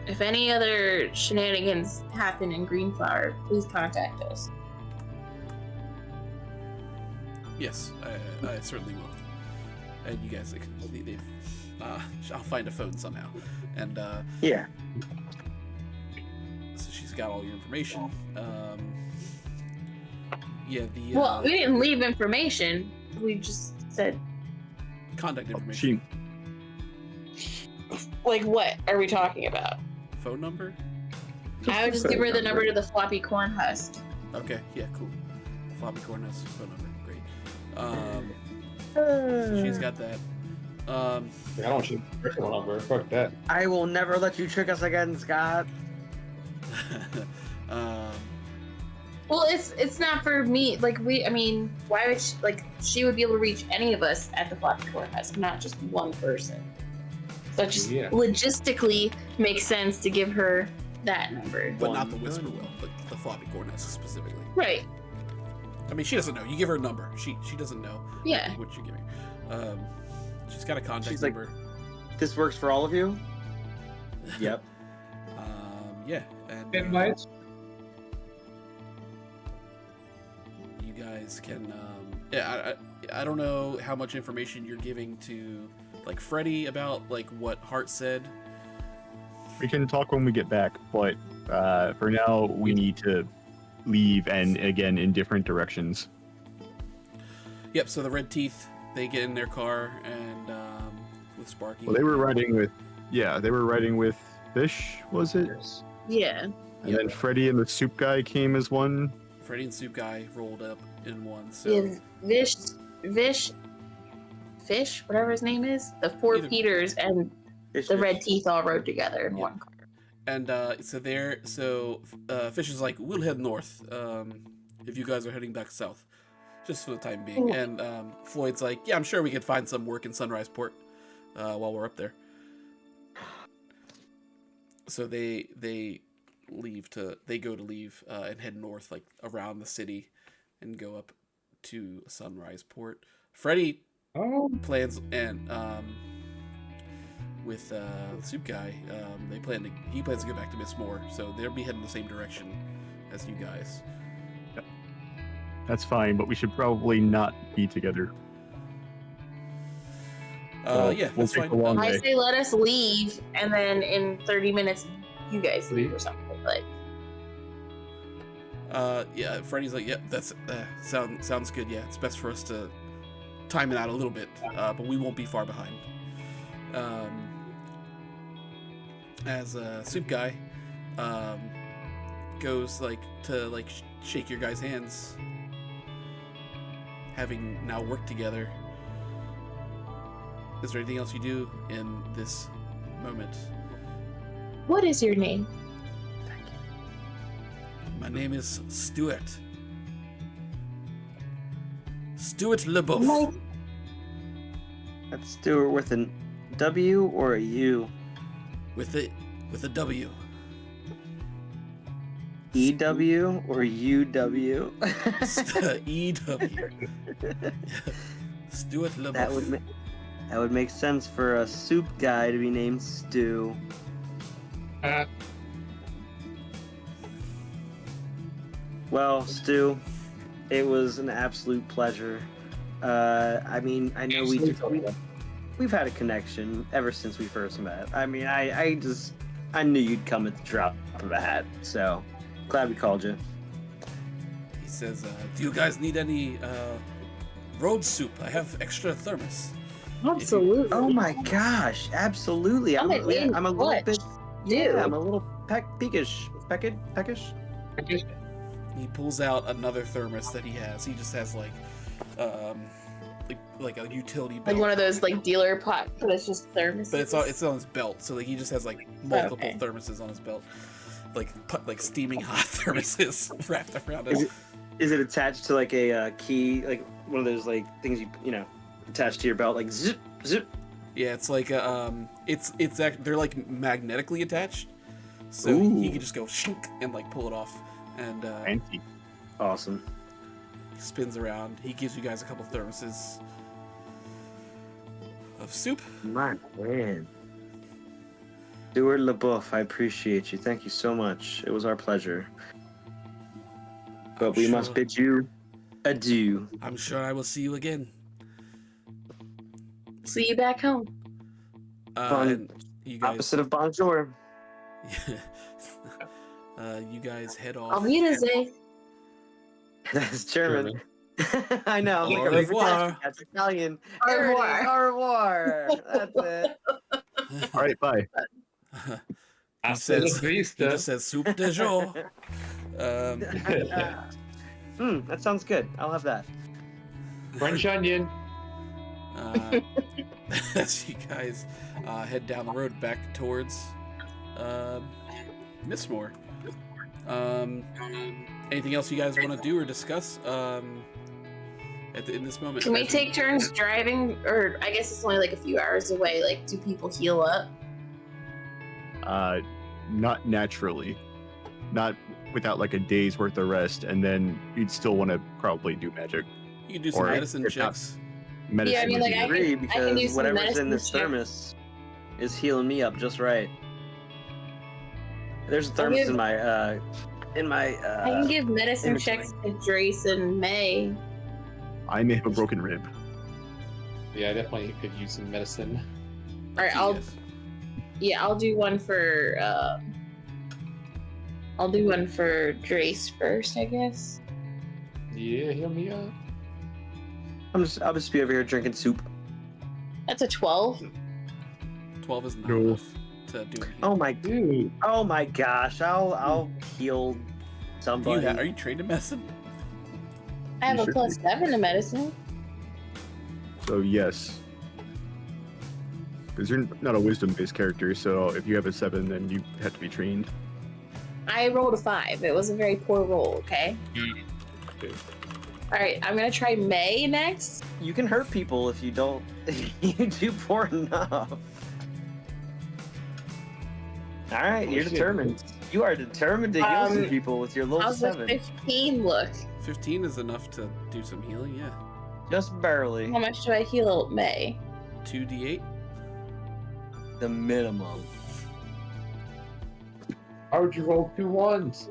If any other shenanigans happen in Greenflower, please contact us. Yes, I certainly will. And you guys, I'll find a phone somehow. And Yeah. so she's got all your information. Well, we didn't leave information. We just said, Contact information. like, what are we talking about? Phone number? I would just give her the number to the floppy corn husk. Okay, yeah, cool. Floppy corn has phone number. Great. So she's got that. I don't shoot personal number. Fuck that. I will never let you trick us again, Scott. Well, it's not for me. Like, why would she would be able to reach any of us at the floppy corn husk, not just one person. So it just logistically makes sense to give her that number. But not the whisper will, but the floppy corn husk specifically. Right. I mean, she doesn't know. You give her a number. She doesn't know. Yeah. What you're giving. She's got a contact She's like, number. This works for all of you? Yep. Yeah, and Invites. you guys can. I don't know how much information you're giving to like Freddy about like what Hart said. We can talk when we get back, but for now, we need to leave, and again, in different directions. Yep, so the Red Teeth, they get in their car and with Sparky. Well, they were riding with Fish, was it? Yeah. And Yep. then Freddy and the soup guy came as one. Freddy and Soup Guy rolled up in one, so... Yeah, Fish, whatever his name is, the four Either- Peters and the Red Teeth all rode together in Yeah. one car. And Fish is like, we'll head north if you guys are heading back south, just for the time being. Ooh. And Floyd's like, yeah, I'm sure we could find some work in Sunrise Port while we're up there. So they go to leave and head north, like around the city, and go up to Sunrise Port. Freddy Oh, plans and with the soup guy, he plans to go back to Miss Moore, so they'll be heading the same direction as you guys. That's fine, but we should probably not be together. So Yeah, we'll that's take fine. the long I way. say let us leave, and then in 30 minutes, you guys leave or something. Like, Yeah, Freddy's like, yeah, that's sounds good. Yeah, it's best for us to time it out a little bit, but we won't be far behind. As a soup guy, goes to shake your guys' hands, having now worked together. Is there anything else you do in this moment? what is your name? My name is Stuart. Stuart LeBoeuf. Nice. That's Stuart with a W or a U? With a W. EW or UW? EW. Stuart LeBoeuf. That would make sense for a soup guy to be named Stu. Well, Stu, it was an absolute pleasure. I mean, I know we've had a connection ever since we first met. I mean, I knew you'd come at the drop of a hat, so glad we called you. He says, do you guys need any road soup? I have extra thermos. Absolutely. Oh my gosh, absolutely. I'm a little bit, yeah, I'm a little peckish. He pulls out another thermos that he has. He just has like a utility belt. Like one of those like dealer pot, but it's just thermos. But it's on his belt, so like he just has like multiple thermoses on his belt, like steaming hot thermoses wrapped around it. Is it attached to like a key, like one of those like things you know attached to your belt, like zip zip? Yeah, it's like they're like magnetically attached, so Ooh. he can just go shink and like pull it off, and Fancy. Awesome. he spins around. He gives you guys a couple thermoses of soup. My man. Stuart LeBoeuf, I appreciate you. Thank you so much. It was our pleasure. But we must bid you adieu. I'm sure I will see you again. See you back home. And you guys, Opposite of bonjour. you guys head Auf off. Wiedersehen. That's German. I know. I'm Au like, revoir. that's Italian. Au There it is. revoir. Au revoir. That's it. All right, bye. He just says soup de jour. That sounds good. I'll have that. French onion. As you guys head down the road back towards Mistmore. Anything else you guys want to do or discuss in this moment? Can we take turns driving? Or I guess it's only like a few hours away. Like, do people heal up? Not naturally. Not without like a day's worth of rest, and then you'd still want to probably do magic. You can do some or medicine if not, checks. Medicine. Yeah, I mean, would like, be I Agree, can do because some whatever's in medicine this check. thermos is healing me up just right. There's a thermos in my I can give medicine inventory. checks to Drace and May. I may have a broken rib. Yeah, I definitely could use some medicine. All right, I'll do one for Drace first, I guess. Yeah, heal me up. I'll just be over here drinking soup. That's a 12. 12 is not No. enough to do anything. Dude. Oh my gosh! I'll heal somebody. Are you trained in medicine? I have You a should plus 7 to medicine. So yes. Because you're not a wisdom-based character, so if you have a 7, then you have to be trained. I rolled a 5. It was a very poor roll, okay? Okay. Alright, I'm gonna try May next. You can hurt people if you don't. If you do poor enough. All right, you're shit. determined. You are determined to heal some people with your level How's the 7. 15 look? 15 is enough to do some healing, yeah. Just barely. How much do I heal May? 2d8. The minimum. How would you roll 2 1s?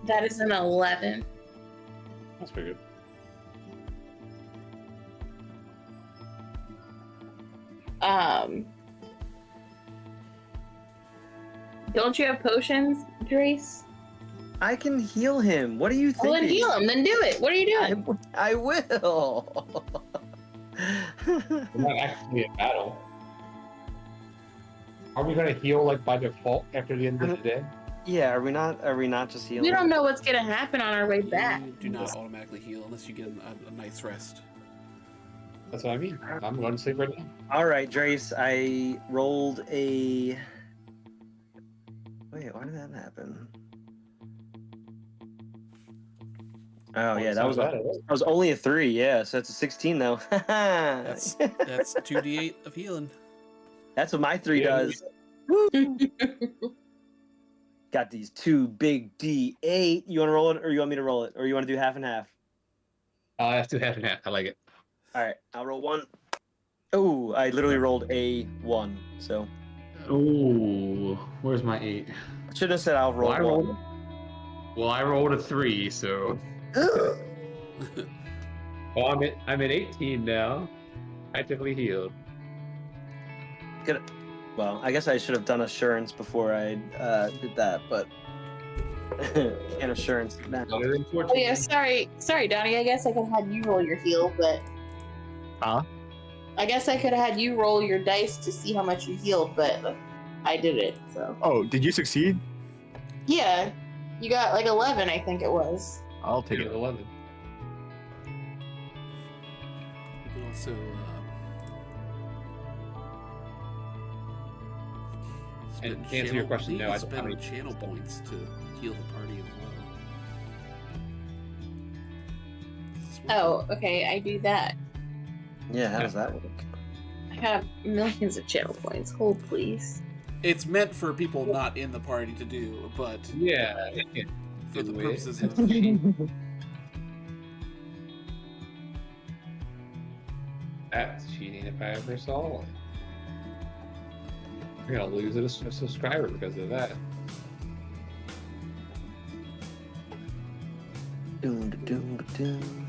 That is an 11. That's pretty good. Don't you have potions, Drace? I can heal him. What are you thinking? Well, then heal him. Then do it. What are you doing? I will. We're not actually in battle. Are we gonna heal like by default after the end of the day? Yeah, are we not just healing? We don't know what's gonna happen on our way back. You do not automatically heal unless you get a night's rest. That's what I mean. I'm going to sleep right now. All right, Drace, I rolled a. Wait, why did that happen? Oh yeah, that was only a 3. Yeah, so that's a 16 though. That's 2d8 of healing. That's what my 3 Yeah. does. Woo! Got these 2 big D8. You want to roll it, or you want me to roll it, or you want to do half and half? Let's do half and half. I like it. All right, I'll roll 1. Oh, I literally rolled a 1. So Ooh, where's my 8? I should have said I'll roll Well, 1. I rolled a 3, so. Well, I'm at 18 now. Actively healed. Good. Well, I guess I should have done assurance before I did that, but can't assurance now. Better than 14. Oh yeah, sorry, Donnie. I guess I could have had you roll your heal, but Huh? I guess I could have had you roll your dice to see how much you healed, but I did it. So Oh, did you succeed? yeah, you got like 11, I think it was. I'll take Take it. 11. You can also And spend to answer your question, no, I don't have spend any channel points to heal the party as well. Oh, okay, I do that. Yeah, how does that work? I have millions of channel points. Hold, please. It's meant for people not in the party to do, but Yeah. for the Do it. purposes of That's cheating if I ever saw one. You're gonna lose a subscriber because of that. Doom, doom, doom.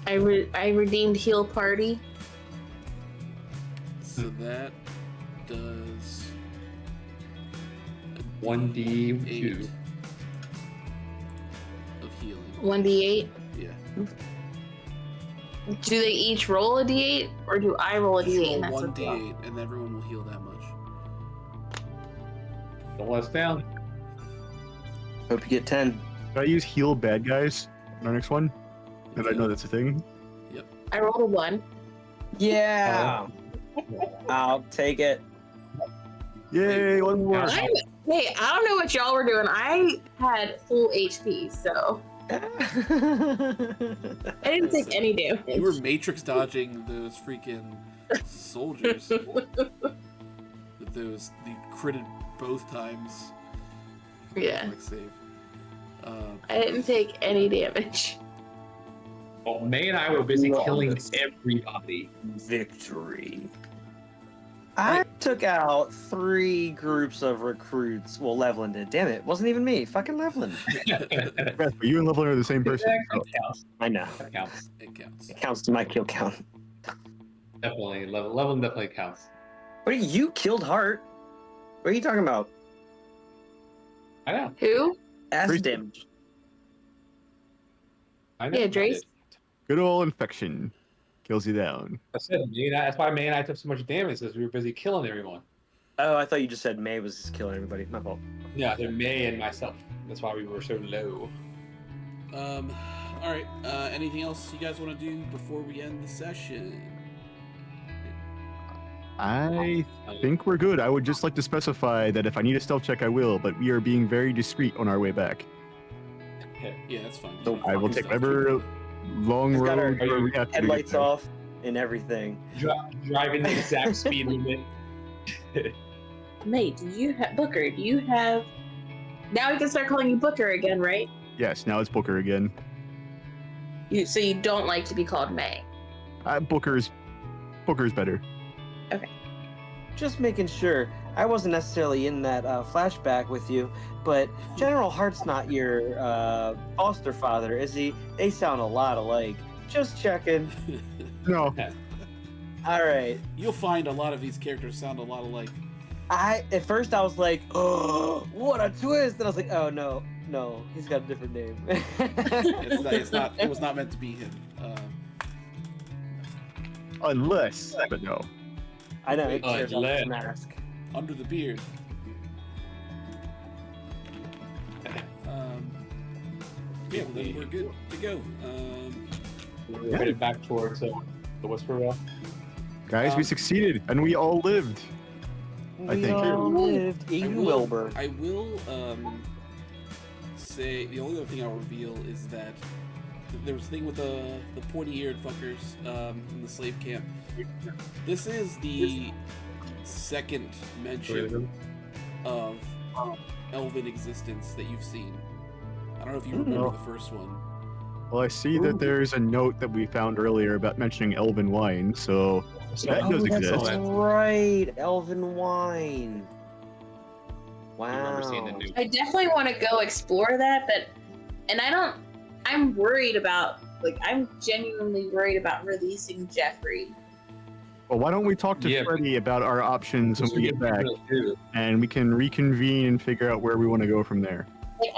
I redeemed heal party. so that does 1d2. of healing. 1d8. Yeah. Do they each roll a d8, or do I roll a Just d8? roll And that's one what they all- d8, and everyone will heal that much. Don't let us down. Hope you get 10. Did I use heal bad guys on our next one? Did I know that's a thing? I rolled a 1. Yeah. I'll take it. Yay, one more. Hey, I don't know what y'all were doing. I had full HP, so I didn't take any damage. You were matrix dodging those freaking soldiers. With those, the critted both times. Yeah. Reflex save. I didn't take any damage. Well, May and I were busy killing Flawless. everybody. Victory. I took out 3 groups of recruits. Well, Levlin did. Damn it. Wasn't even me. Fucking Levlin. That Beth, but you and Leveler are the same person. so- counts. I know. That counts. It counts. It counts to my kill count. Definitely. Level definitely counts. What, you killed Hart? What are you talking about? I know. Who? Acid Crazy. damage. I know. Yeah, I Drace. did. Good old infection kills you down. That's why May and I took so much damage because we were busy killing everyone. Oh, I thought you just said May was just killing everybody. My fault. Yeah, they're May and myself. That's why we were so low. All right. Anything else you guys want to do before we end the session? I think we're good. I would just like to specify that if I need a stealth check, I will, but we are being very discreet on our way back. Yeah, that's fine. So I will take Stuff. whatever long We've got our road where we have to Headlights get there. off and everything. Driving the exact speed limit. Nate, do you have Booker? Do you have? Now we can start calling you Booker again, right? Yes, now it's Booker again. So you don't like to be called May. Booker's better. Just making sure. I wasn't necessarily in that flashback with you, but General Hart's not your foster father, is he? They sound a lot alike. Just checking. No, All right. You'll find a lot of these characters sound a lot alike. At first I was like, oh, what a twist! And I was like, oh no, he's got a different name. It's not. It was not meant to be him. unless, but no. I know. It shares Unless- his mask. Under the beard. Yeah, well, then we're good to go. We're headed back towards the Whisper Well. Guys, we succeeded, and we all lived. I We think. all lived. I Even will, Wilbur. I will say the only other thing I'll reveal is that there was a thing with the pointy-eared fuckers in the slave camp. This is the second mention of elven existence that you've seen. I don't know if you remember the first one. Well, I see that there's a note that we found earlier about mentioning elven wine, so that does that's exist. right. Elven wine. I remember seeing the Wow. news. I definitely want to go explore that, and I'm worried about, I'm genuinely worried about releasing Jeffrey. Well, why don't we talk to Yeah. Freddy about our options when we get back, and we can reconvene and figure out where we want to go from there.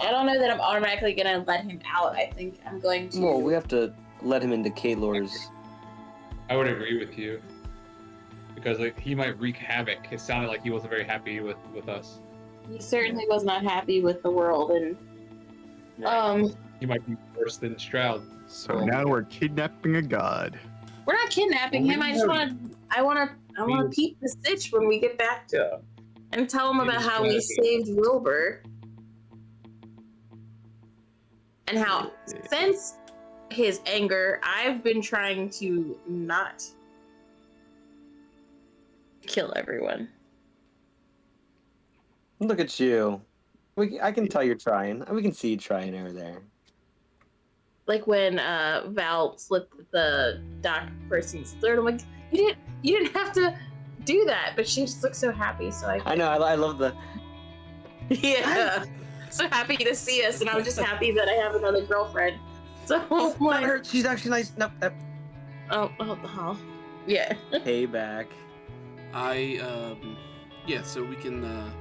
I don't know that I'm automatically gonna let him out. I think I'm going to. Well, we have to let him into Kalor's. I would agree with you. Because he might wreak havoc. It sounded like he wasn't very happy with us. He certainly was not happy with the world, and He might be worse than Stroud. So now we're kidnapping a god. we're not kidnapping Well, him. we I just know- want to peep the stitch when we get back to him and tell him Maybe about how we strategy. saved Wilbur and how since his anger, I've been trying to not kill everyone. Look at you. I can tell you're trying. We can see you trying over there. Like when Val slit the doc person's throat. I'm like, you didn't have to do that, but she just looked so happy. So I know. I love the. yeah, so happy to see us, and I was just happy that I have another girlfriend. So Oh, I'm not like, her. She's actually nice. No. oh, yeah. Payback. Yeah, so we can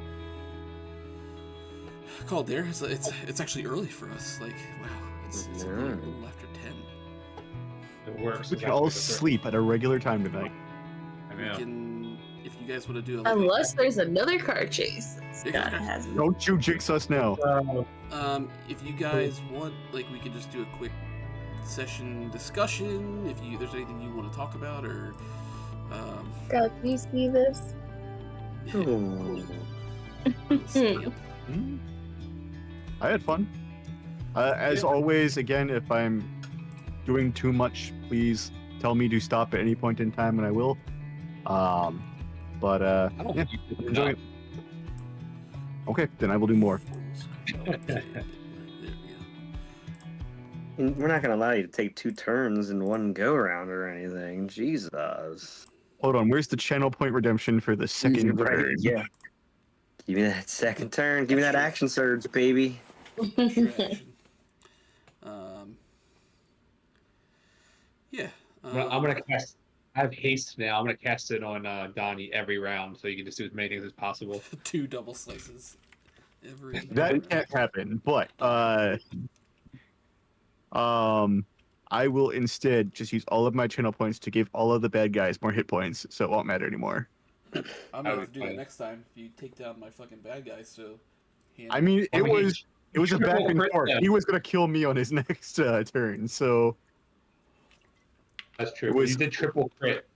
call it there. It's actually early for us. Like, wow, it's a little after 10. It works. We can all sleep at a regular time tonight. I We know. can, if you guys want to do Unless there's another car chase. Yeah. Scott has. Don't you jinx us now. if you guys want, like, we could just do a quick session discussion. If there's anything you want to talk about, or God, can you see this? Ooh. Hmm? I had fun. As always, again, if I'm doing too much, please tell me to stop at any point in time, and I will. But I don't yeah, think you did enjoy it. Okay, then I will do more. Okay. There we go. And we're not gonna allow you to take 2 turns in one go around or anything. Jesus. Hold on, where's the channel point redemption for the second Right, turn? yeah. Give me that second turn. Give me that action surge, baby. Distraction. Yeah. I'm gonna cast. I have haste now. I'm gonna cast it on Donnie every round, so you can just do as many things as possible. 2 double slices. Every. That can't happen, but I will instead just use all of my channel points to give all of the bad guys more hit points, so it won't matter anymore. I'm That gonna would have to be do that fun. next time if you take down my fucking bad guys. So. I mean, I mean, it was a back and triple forth. crit He was gonna kill me on his next turn, so That's true. It was- You did triple crit.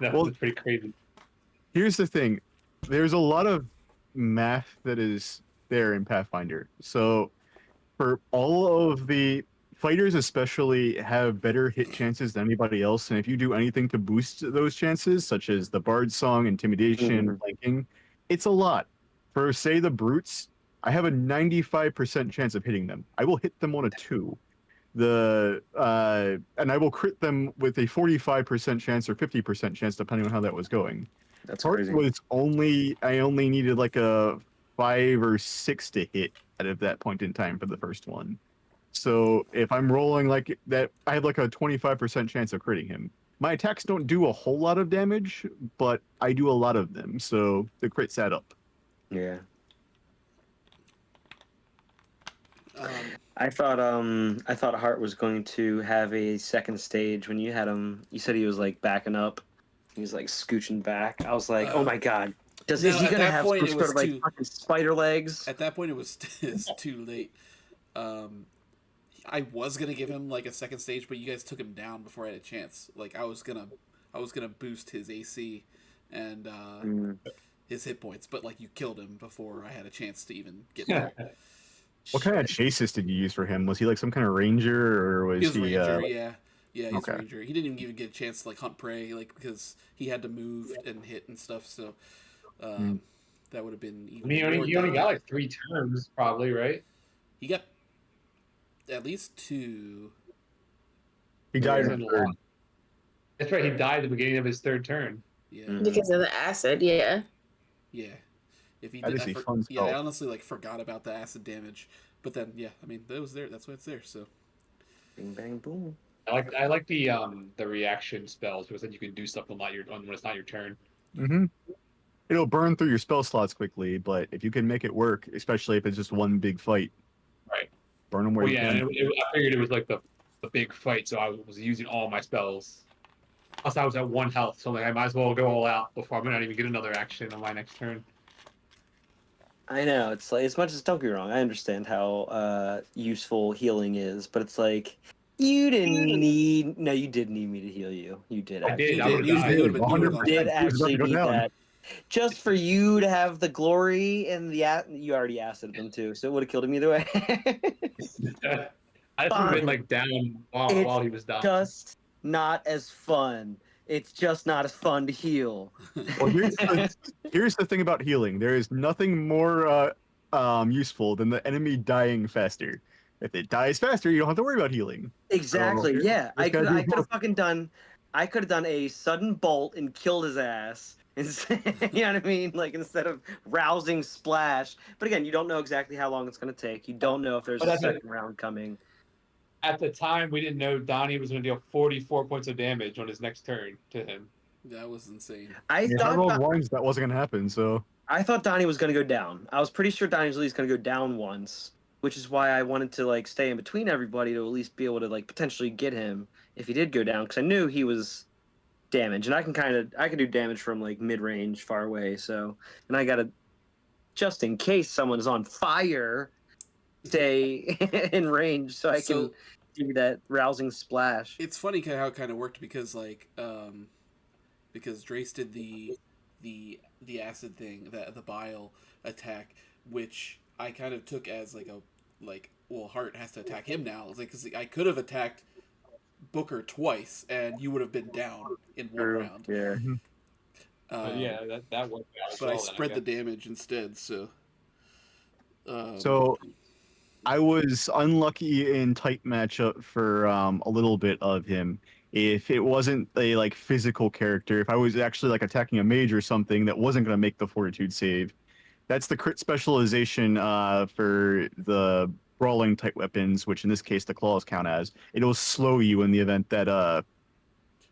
That Well- was pretty crazy. here's the thing. There's a lot of math that is there in Pathfinder. So for all of the fighters especially have better hit chances than anybody else, and if you do anything to boost those chances, such as the Bard Song, Intimidation, Mhm. flanking, it's a lot. For say the brutes, I have a 95% chance of hitting them. I will hit them on a 2. And I will crit them with a 45% chance or 50% chance, depending on how that was going. That's Part crazy. was I only needed like a 5 or 6 to hit at that point in time for the first one. So if I'm rolling like that, I have like a 25% chance of critting him. My attacks don't do a whole lot of damage, but I do a lot of them, so the crits add up. Yeah. Um, I thought Hart was going to have a second stage when you had him. You said he was like backing up. He was like scooching back. I was like, oh my god. Is no, he at gonna that have point some it sort was of like too. fucking spider legs? At that point, it was it's too late. Um, I was gonna give him like a second stage, but you guys took him down before I had a chance. Like I was gonna boost his AC and Mm. his hit points, but like you killed him before I had a chance to even get there. What kind of Shit. chases did you use for him? Was he like some kind of ranger, or He was was he ranger, yeah, yeah, he's okay? ranger. He didn't even get a chance to like hunt prey, like because he had to move and hit and stuff. So Mm. that would have been I mean, even more he only got deadly. like 3 turns, probably, right? He got at least 2. He It died in Yeah. wasn't the a lot. third. That's right. He died at the beginning of his 3rd turn. Yeah, Mhm. Because of the acid, yeah. yeah. If he That did, is a fun yeah, I spell. honestly like forgot about the acid damage, but then yeah, I mean that was there. That's why it's there. So Bing bang boom. I like the reaction spells because then you can do stuff when it's not your turn. Hmm. It'll burn through your spell slots quickly, but if you can make it work, especially if it's just one big fight, Right. burn them where Well, you yeah, can. I figured it was like the big fight, so I was using all my spells. Plus, I was at 1 health, so like, I might as well go all out before I might not even get another action on my next turn. I know, it's like, as much as, don't get me wrong, I understand how useful healing is, but it's like you did need me to heal you. You did I did. he I actually. would did. have He was died. would have been. You would have You gone 100%. did down. He was about to actually go need down. that. Just for you to have the glory and you already acided them too, so it would have killed him either way. I just would have been Fine. like down It's while he was dying. just not as fun. It's just not as fun to heal. Well, here's the thing about healing. There is nothing more useful than the enemy dying faster. If it dies faster, you don't have to worry about healing. So Exactly. Yeah, just gotta do I could both. have done a sudden bolt and killed his ass. Instead, you know what I mean? Like instead of rousing splash. But again, you don't know exactly how long it's going to take. You don't know if there's But a second round coming. at the time, we didn't know Donnie was going to deal 44 points of damage on his next turn to him. That was insane. I If I thought rolled ones, that wasn't gonna happen. So Donnie was going to go down. I was pretty sure Donnie was at least going to go down once, which is why I wanted to like stay in between everybody to at least be able to like potentially get him if he did go down, because I knew he was damage, and I can do damage from like mid range, far away. So, and I gotta, just in case someone's on fire, stay in range so I can So do that rousing splash. it's funny how it kind of worked because because Drace did the acid thing, the bile attack, which I kind of took as like a like well Hart has to attack him now. It's like because I could have attacked Booker twice and you would have been down in one True. round. Yeah. mhm. But Um, yeah, that worked out as but I well then, I spread the guess. damage instead. So um, So I was unlucky in type matchup for a little bit of him. If it wasn't a like physical character, if I was actually like attacking a mage or something that wasn't going to make the fortitude save, that's the crit specialization for the brawling type weapons, which in this case the claws count as. It'll slow you in the event that oh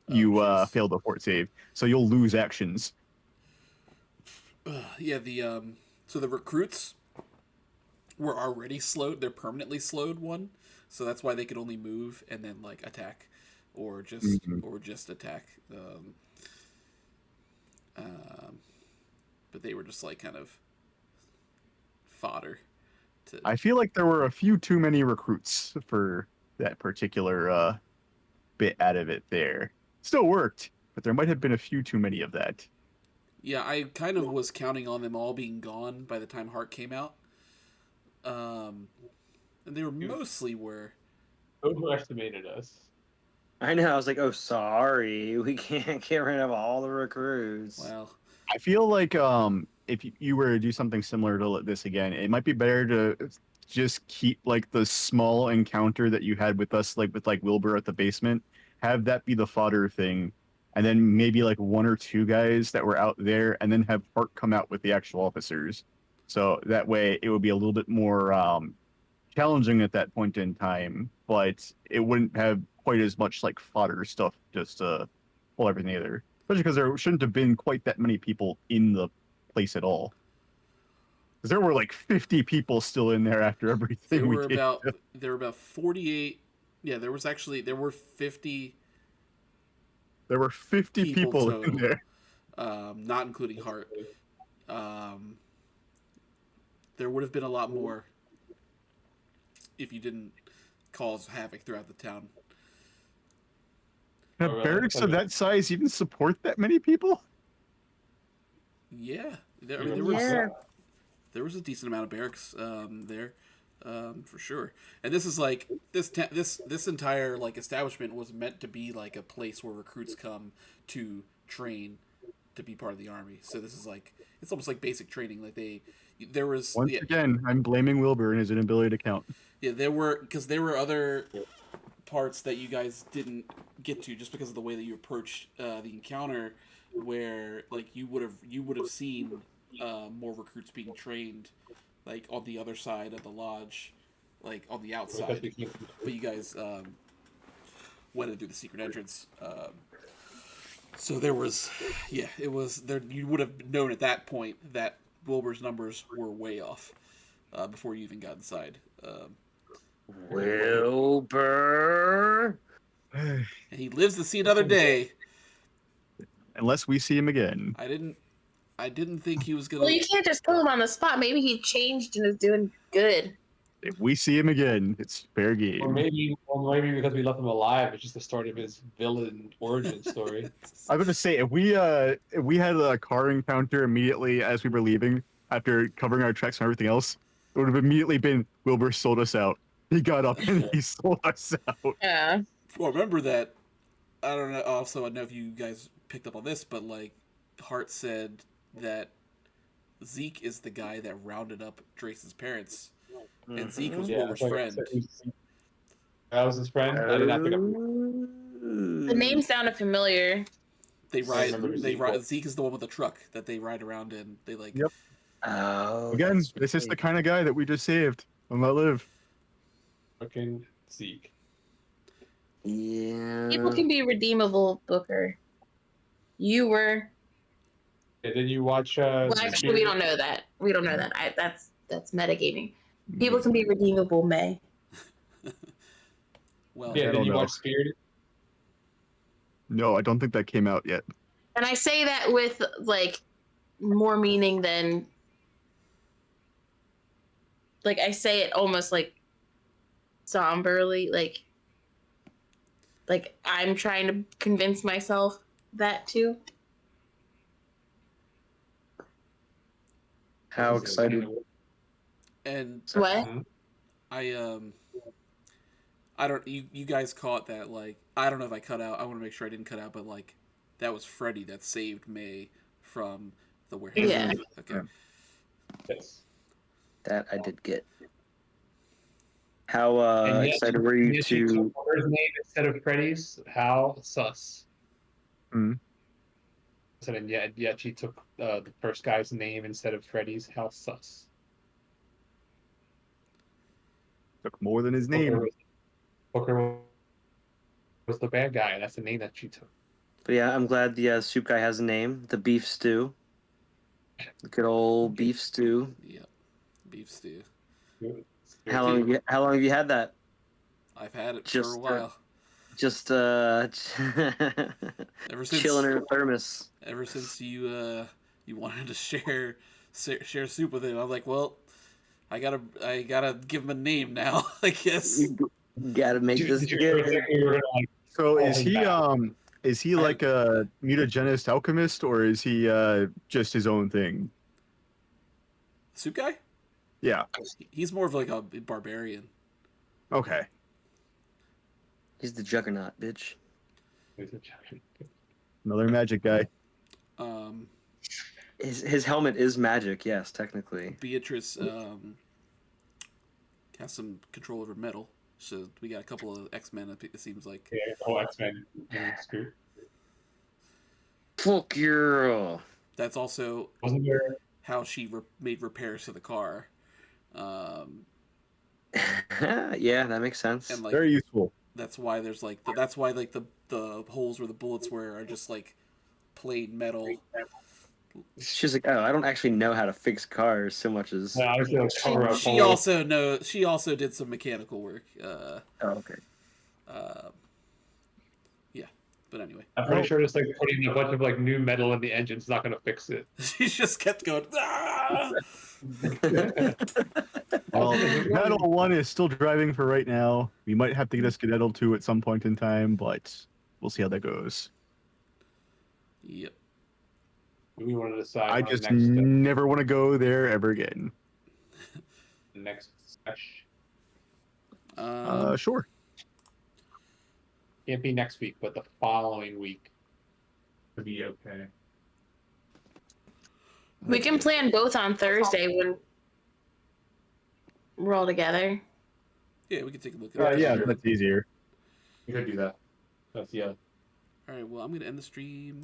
you jeez. fail the fort save, so you'll lose actions. Yeah, the so the recruits were already slowed. They're permanently slowed one, so that's why they could only move and then like attack, Mhm. or just attack. Um, but they were just like kind of fodder to. I feel like there were a few too many recruits for that particular bit out of it there. Still worked, but there might have been a few too many of that. Yeah, I kind of was counting on them all being gone by the time Heart came out. And they were mostly were overestimated us. I know. I was like, oh, sorry, we can't get rid of all the recruits. Well, I feel like if you were to do something similar to this again, it might be better to just keep like the small encounter that you had with us, like with like Wilbur at the basement, have that be the fodder thing, and then maybe like one or two guys that were out there, and then have Hart come out with the actual officers. So that way it would be a little bit more challenging at that point in time, but it wouldn't have quite as much like fodder stuff just to pull everything together. Especially because there shouldn't have been quite that many people in the place at all. Because there were like 50 people still in there after everything there we were did. about 48. Yeah, there were 50 There were 50 people people in total, there. not including Hart. Um, there would have been a lot more if you didn't cause havoc throughout the town. Have really? barracks of Okay. that size even support that many people? Yeah, there Yeah. was a decent amount of barracks there, for sure. And this is like this entire like establishment was meant to be like a place where recruits come to train to be part of the army. So this is like it's almost like basic training. Like there was Once again, I'm blaming Wilbur and his inability to count. there were other parts that you guys didn't get to just because of the way that you approached the encounter, where like you would have seen more recruits being trained, like on the other side of the lodge, like on the outside. But you guys went in through the secret entrance. So there was, yeah, it was there. You would have known at that point that Wilbur's numbers were way off before you even got inside. Wilbur. And he lives to see another day. Unless we see him again. I didn't think he was gonna. Well, you can't just kill him on the spot. Maybe he changed and is doing good. If we see him again, it's fair Or game. maybe because we left him alive, it's just the start of his villain origin story. I was going to say if we had a car encounter immediately as we were leaving after covering our tracks and everything else, it would have immediately been Wilbur sold us out. He got up and he sold us out. Yeah. Well, remember that. I don't know. Also, I don't know if you guys picked up on this, but like Hart said that Zeke is the guy that rounded up Drace's parents, and Zeke was Wilbur's friend. That was his friend. I did not pick up. The name sounded familiar. They ride. remember They Zeke. ride. Zeke is the one with the truck that they ride around in. They like. Yep. Oh, Again, that's this is the right. kind of guy that we just saved and let live. Fucking Zeke. Yeah. People can be redeemable, Booker. You were. And then you watch. Well, actually, we don't know that. We don't know that. That's metagaming. People can be redeemable, May. Well, Yeah, I then don't you know. watch Spirited. No, I don't think that came out yet. And I say that with like more meaning than like I say it almost like somberly, like I'm trying to convince myself that too. How excited. and What? I don't. You guys caught that? Like, I don't know if I cut out. I want to make sure I didn't cut out, but like, that was Freddy that saved May from the warehouse. Yeah. Okay. Yes. That I did get. How And yet- excited were you Yes, she to? took Wilbur's name instead of Freddy's. How sus. Hmm. So then, yet she took the first guy's name instead of Freddy's. How sus. Took more than his name. Booker was the bad guy. That's the name that she took. But yeah, I'm glad the soup guy has a name. The beef stew. The good old beef stew. Yep. Beef stew. How long have you had that? I've had it Just, for a while. Just Ever since chilling in a thermos. ever since you wanted to share soup with him, I was like, well, I gotta give him a name now. I guess. You gotta make this Did you for a good. second you were like, So Oh, is he back. is he like a mutagenist alchemist or is he just his own thing? Soup guy? Yeah. He's more of like a barbarian. Okay. He's the juggernaut, bitch. Another magic guy. Um, His helmet is magic, yes, technically. Beatrice has some control over metal, so we got a couple of X-Men. It seems like. Yeah, oh, X-Men. Screw. Fuck you. That's also Wasn't there? how she made repairs to the car, Yeah, that makes sense. and like Very useful. that's why there's like that's why like the holes where the bullets were are just like plain metal. She's like, oh, I don't actually know how to fix cars so much as. No, I was gonna cover up. She also did some mechanical work. Oh, okay. Yeah, but anyway, I'm pretty sure just like putting a bunch of like new metal in the engine's not gonna fix it. she just kept going. "Ah!" Well, Metal 1 is still driving for right now. We might have to get a Skedaddle 2 at some point in time, but we'll see how that goes. Yep. We want to decide I on just the next never want to go there ever again. next sesh. Sure. Can't be next week, but the following week would be okay. We can plan both on Thursday when we're all together. Yeah, we can take a look at it. Yeah, that's easier. You could do that. That's yeah. All right. Well, I'm gonna end the stream.